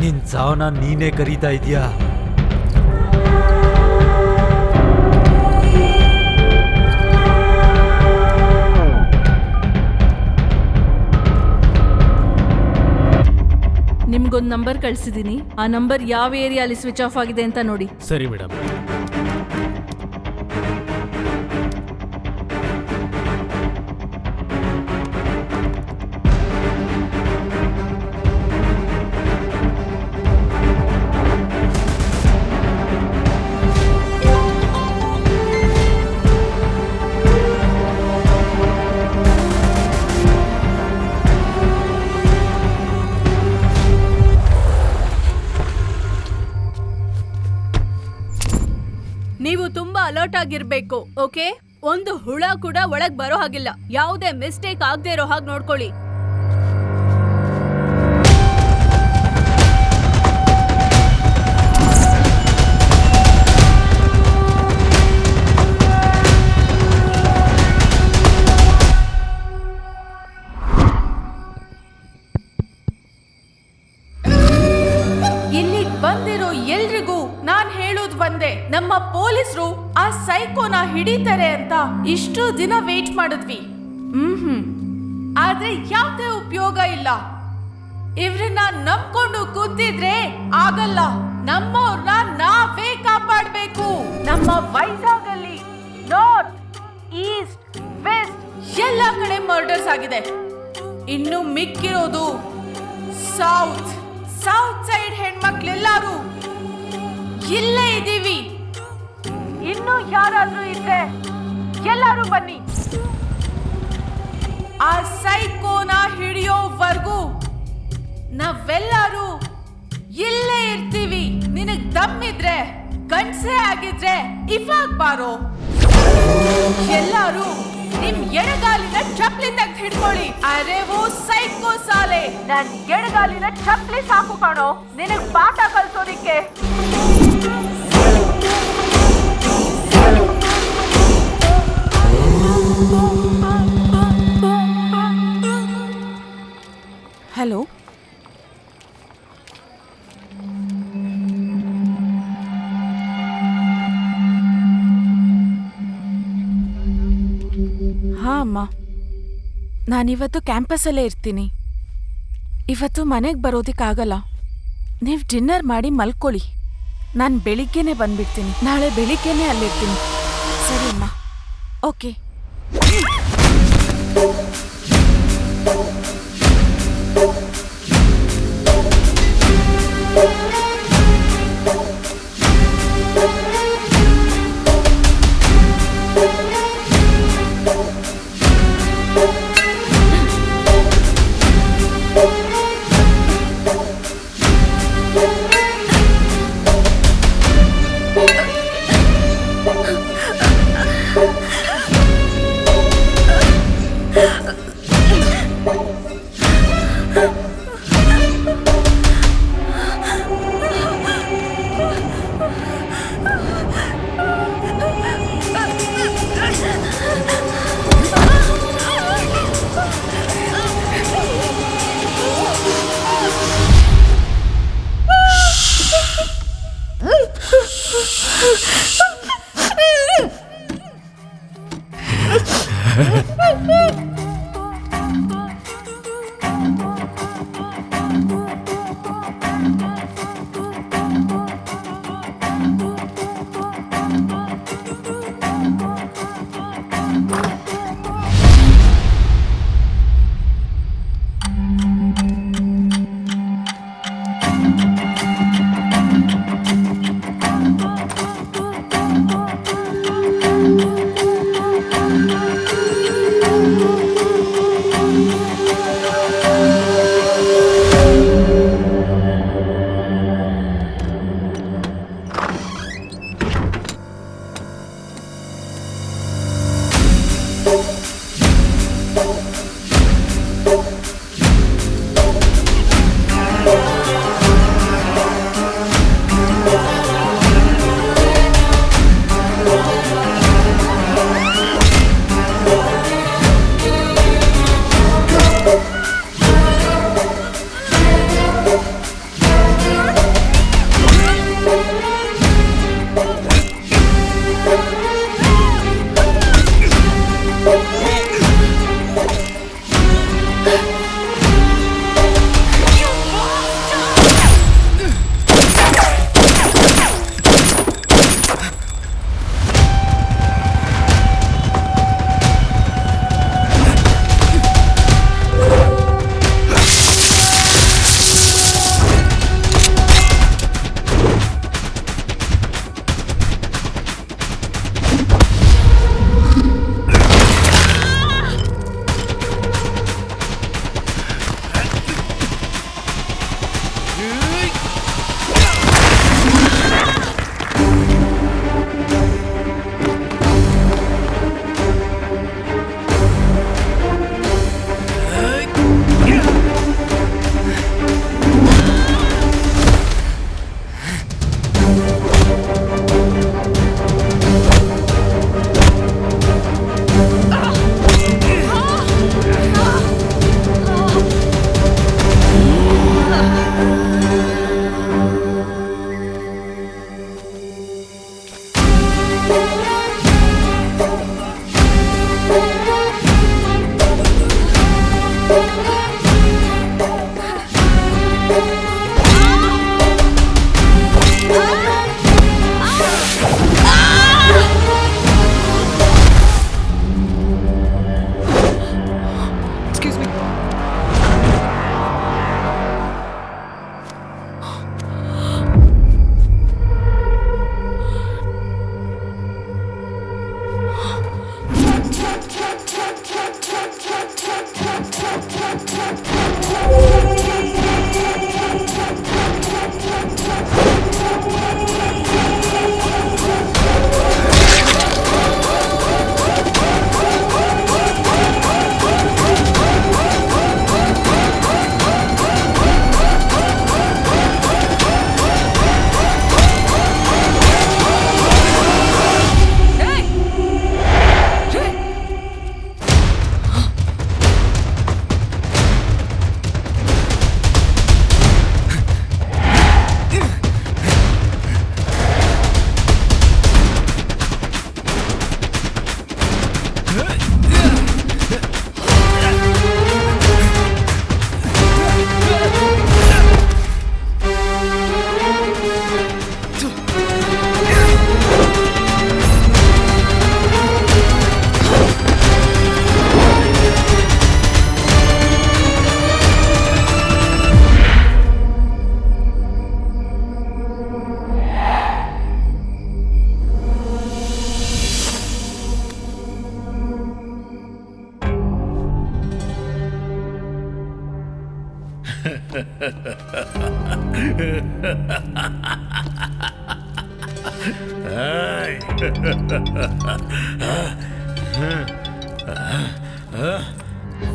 Speaker 10: ನಿನ್ ಸಾವನ್ನ ನೀನೇ ಕರೀತಾ ಇದೀಯಾ?
Speaker 6: ನಿಮ್ಗೊಂದು ನಂಬರ್ ಕಳ್ಸಿದೀನಿ. ಆ ನಂಬರ್ ಯಾವ ಏರಿಯಾಲಿ ಸ್ವಿಚ್ ಆಫ್ ಆಗಿದೆ ಅಂತ ನೋಡಿ.
Speaker 11: ಸರಿ ಮೇಡಮ್.
Speaker 7: ನೀವು ತುಂಬಾ ಅಲರ್ಟ್ ಆಗಿರ್ಬೇಕು, ಓಕೆ? ಒಂದು ಹುಳ ಕೂಡ ಒಳಗ್ ಬರೋ ಹಾಗಿಲ್ಲ. ಯಾವುದೇ ಮಿಸ್ಟೇಕ್ ಆಗದೆ ಇರೋ ಹಾಗೆ ನೋಡ್ಕೊಳ್ಳಿ. ಬಂದಿರೋ ಎಲ್ರಿಗೂ ನಾನ್ ಹೇಳೋದ್ ಒಂದೇ, ನಮ್ಮ ಪೊಲೀಸರು ಆ ಸೈಕೋನ ಹಿಡಿತಾರೆ ಅಂತ ಇಷ್ಟು ದಿನ ವೇಟ್ ಮಾಡಿದ್ವಿ. ಆದ್ರೆ ಯಾವ್ದೇ ಉಪಯೋಗ ಇಲ್ಲ. ಇವ್ರನ್ನ ನಂಬ್ಕೊಂಡು ಕೂತಿದ್ರೆ ಆಗಲ್ಲ. ನಮ್ಮವ್ರನ್ನ ನಾವೇ ಕಾಪಾಡ್ಬೇಕು. ನಮ್ಮ ವೈಜಾಗ್ ಅಲ್ಲಿ ನಾರ್ತ್, ಈಸ್ಟ್, ವೆಸ್ಟ್ ಎಲ್ಲ ಕಡೆ ಮರ್ಡರ್ಸ್ ಆಗಿದೆ. ಇನ್ನು ಮಿಕ್ಕಿರೋದು ಸೌತ್ ಸೈಡ್ ಹೆಣ್ಮಕ್ಳೆಲ್ಲರೂ ಇಲ್ಲೇ ಇದೀವಿ. ಇನ್ನು ಯಾರಾದ್ರೂ ಇದ್ರೆ ಎಲ್ಲರೂ ಬನ್ನಿ. ಆ ಸೈಕೋನ ಹಿಡಿಯೋವರೆಗೂ ನಾವೆಲ್ಲರೂ ಇಲ್ಲೇ ಇರ್ತೀವಿ. ನಿನಗ್ ದಮ್ಮಿದ್ರೆ, ಗಂಡ್ಸೆ ಆಗಿದ್ರೆ ಇವಾಗ ಬಾರೋ. ಎಲ್ಲರೂ ನಿಮ್ ಎಡಗಾಲಿನ ಚಪ್ಲಿ ತೆಗ್ದು ಹಿಡ್ಕೊಳ್ಳಿ. ಅರೆ ಓ ಸೈಕೋ ಸಾಲೆ, ನನ್ ಎಡಗಾಲಿನ ಚಪ್ಲಿ ಸಾಕು ಕಾಣೋ ನಿನಗ್ ಪಾಠ ಕಲ್ಸೋದಿಕ್ಕೆ. ಹಲೋ, ಹಾ ಅಮ್ಮ, ನಾನಿವತ್ತು ಕ್ಯಾಂಪಸ್ಸಲ್ಲೇ ಇರ್ತೀನಿ. ಇವತ್ತು ಮನೆಗೆ ಬರೋದಕ್ಕಾಗಲ್ಲ. ನೀವು ಡಿನ್ನರ್ ಮಾಡಿ ಮಲ್ಕೊಳ್ಳಿ. ನಾನು ಬೆಳಿಗ್ಗೆನೆ ಬಂದ್ಬಿಡ್ತೀನಿ. ನಾಳೆ ಬೆಳಿಗ್ಗೆನೆ ಅಲ್ಲಿರ್ತೀನಿ. ಸರಿ ಅಮ್ಮ, ಓಕೆ.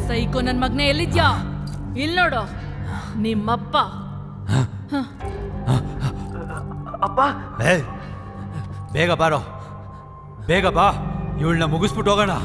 Speaker 6: ಸೈಕೋ ನನ್ ಮಗ್ನೆ ಎಲ್ಲಿದ್ಯಾ? ಇಲ್ ನೋಡು ನಿಮ್ಮಪ್ಪ.
Speaker 10: ಅಪ್ಪ ಬೇಗ ಬಾರೋ, ಬೇಗ ಬಾ, ಇವಳನ್ನ ಮುಗಿಸ್ಬಿಟ್ಟು ಹೋಗೋಣ.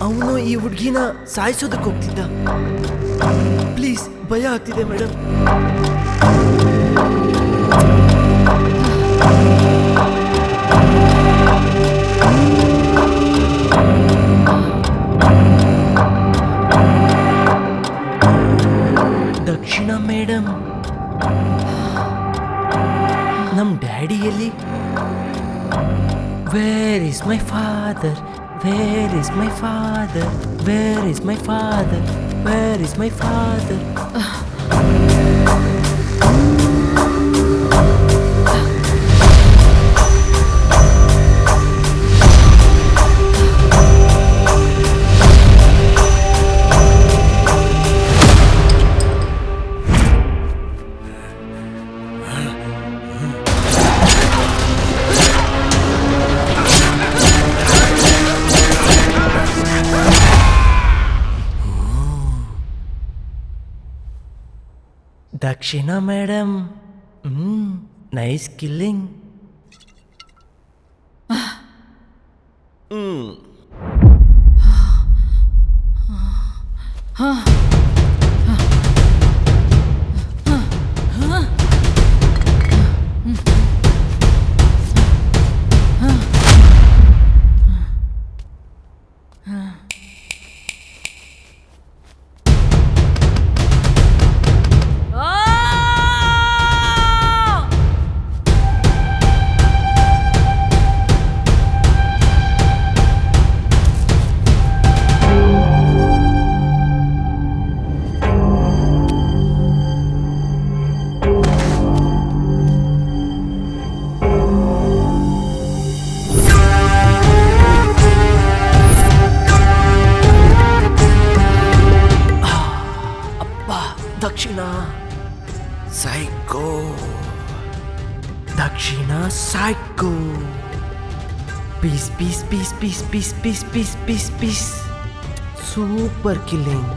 Speaker 5: ಅವನು ಈ ಹುಡುಗಿನ ಸಾಯಿಸೋದಕ್ಕೆ ಹೋಗ್ತಿದ್ದ. ಪ್ಲೀಸ್, ಭಯ ಆಗ್ತಿದೆ ಮೇಡಮ್. ದಕ್ಷಿಣ ಮೇಡಮ್, ನಮ್ ಡ್ಯಾಡಿ ಎಲ್ಲಿ? Where is my father? Where is my father? Where is my father? Where is my father? Dakshina madam, nice killing. Dakshina psycho, Dakshina psycho. Piece piece piece piece piece piece piece piece piece. Super killing.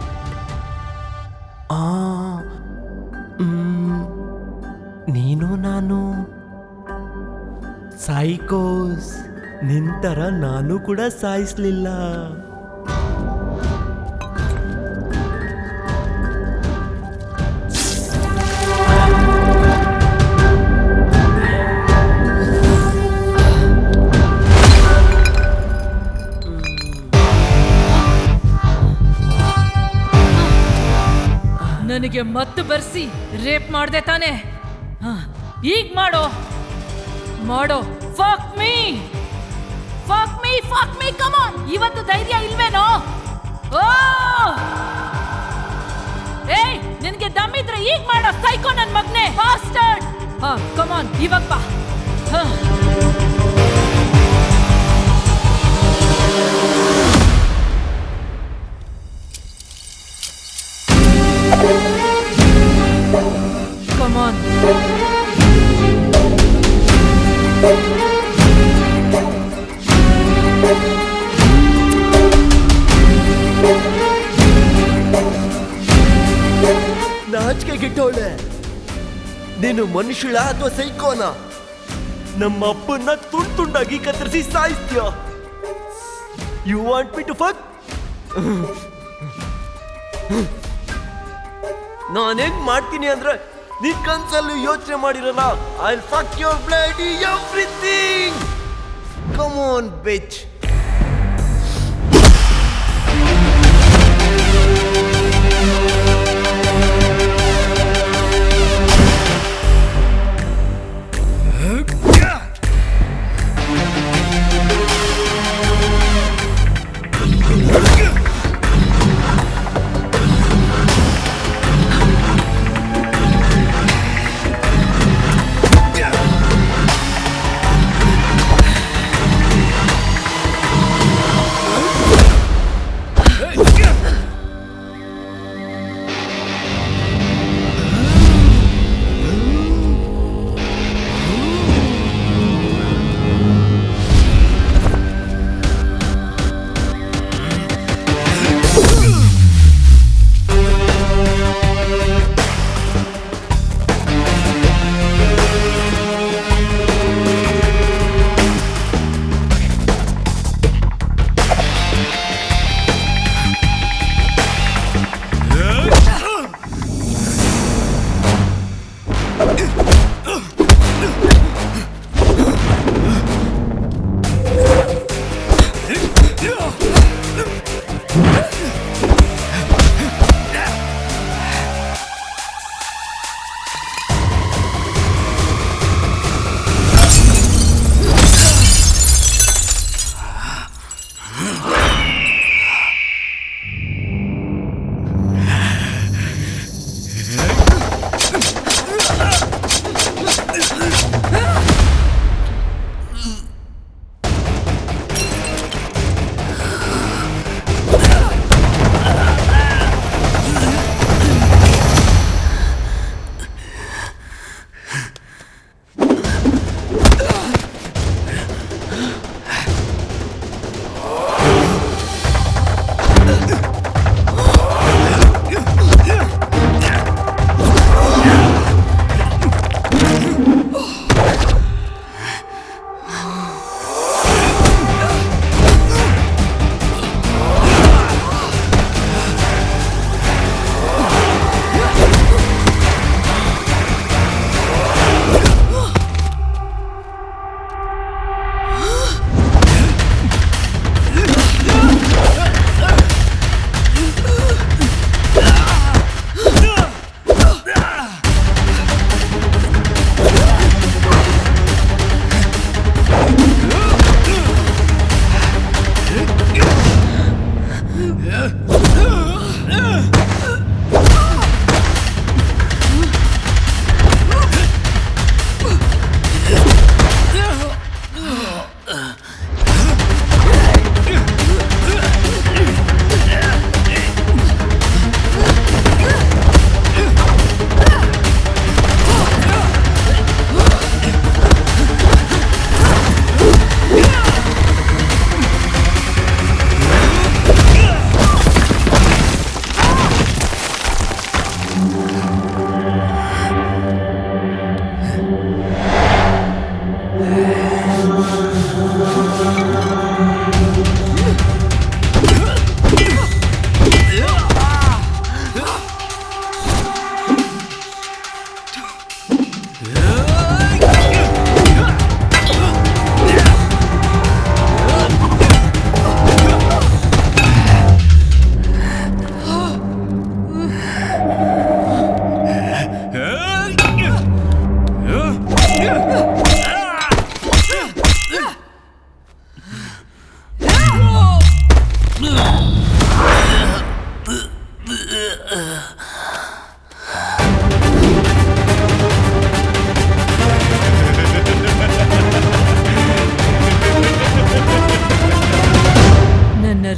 Speaker 5: ನೀನು ನಾನು ಸೈಕೋಸ್. ನಿಂತರ ನಾನು ಕೂಡ ಸಾಯಿಸ್ಲಿಲ್ಲ.
Speaker 6: ನನಗೆ ಮತ್ತೆ ಬರ್ಸಿ rape ಮಾಡ್ದೆ ತಾನೆ? ಈಗ ಮಾಡೋ ಮಾಡೋ. Fuck me, fuck me, fuck me, come on. ಇವತ್ತು ಧೈರ್ಯ ಇಲ್ವೇನೋ? ಓ ಏಯ್, ನಿನಗೆ ದಮ್ಮಿದ್ರೆ ಈಗ ಮಾಡೋ ಸೈಕೋ ನನ್ ಮಗ್ನೆ. ಫಾಸ್ಟರ್. ಕಮ್ ಆನ್, ಇವಾಗ ಬಾ. Come on.
Speaker 5: ನಾಚಿಕೆ ಗಿಟ್ಟೋಳೆ. ನೀನು ಮನುಷ್ಯಳ ಅಥವಾ ಸೈಕೋನ? ನಮ್ಮ ಅಪ್ಪನ್ನ ತುಂಡ್ ತುಂಡಾಗಿ ಕತ್ತರಿಸಿ ಸಾಯಿಸ್ತೀಯ. You want me to fuck? ನಾನೇನ್ ಮಾಡ್ತೀನಿ ಅಂದ್ರೆ ನೀ ಕನ್ಸಲ್ಲೂ ಯೋಚನೆ ಮಾಡಿರಲ್ಲ. I fuck your bloody everything. Come on bitch.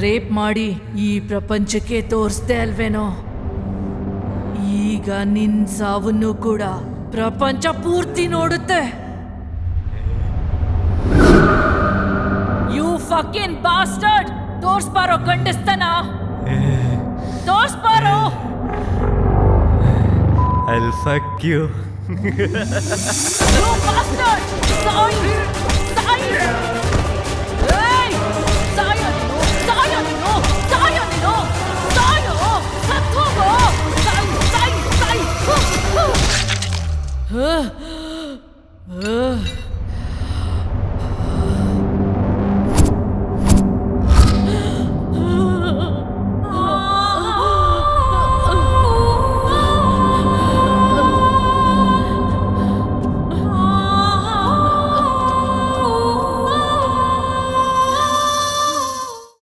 Speaker 6: Rape ಮಾಡಿ ಈ ಪ್ರಪಂಚಕ್ಕೆ ತೋರಿಸ್ದೆ ಅಲ್ವೇನೋ, ಈಗ ನಿನ್ ಸಾವನ್ನು ಕೂಡ ಪ್ರಪಂಚ ಪೂರ್ತಿ ನೋಡುತ್ತೆ. You fucking bastard! ತೋರ್ಸ್ಬಾರೋ ಗಂಡಸ್ತನ, ತೋರ್ಸ್ಬಾರೋ.
Speaker 9: I'll fuck you.
Speaker 6: You bastard! ಸಾಯಿ! ಸಾಯಿ! ಏಯ್! ಸಾಯೋ ನೀನು! ಸಾಯೋ ನೀನು! ಸಾಯೋ ನೀನು! ಸಾಯೋ! ಸತ್ತೋಗೋ! ಸಾಯಿ! ಸಾಯಿ! ಸಾಯಿ!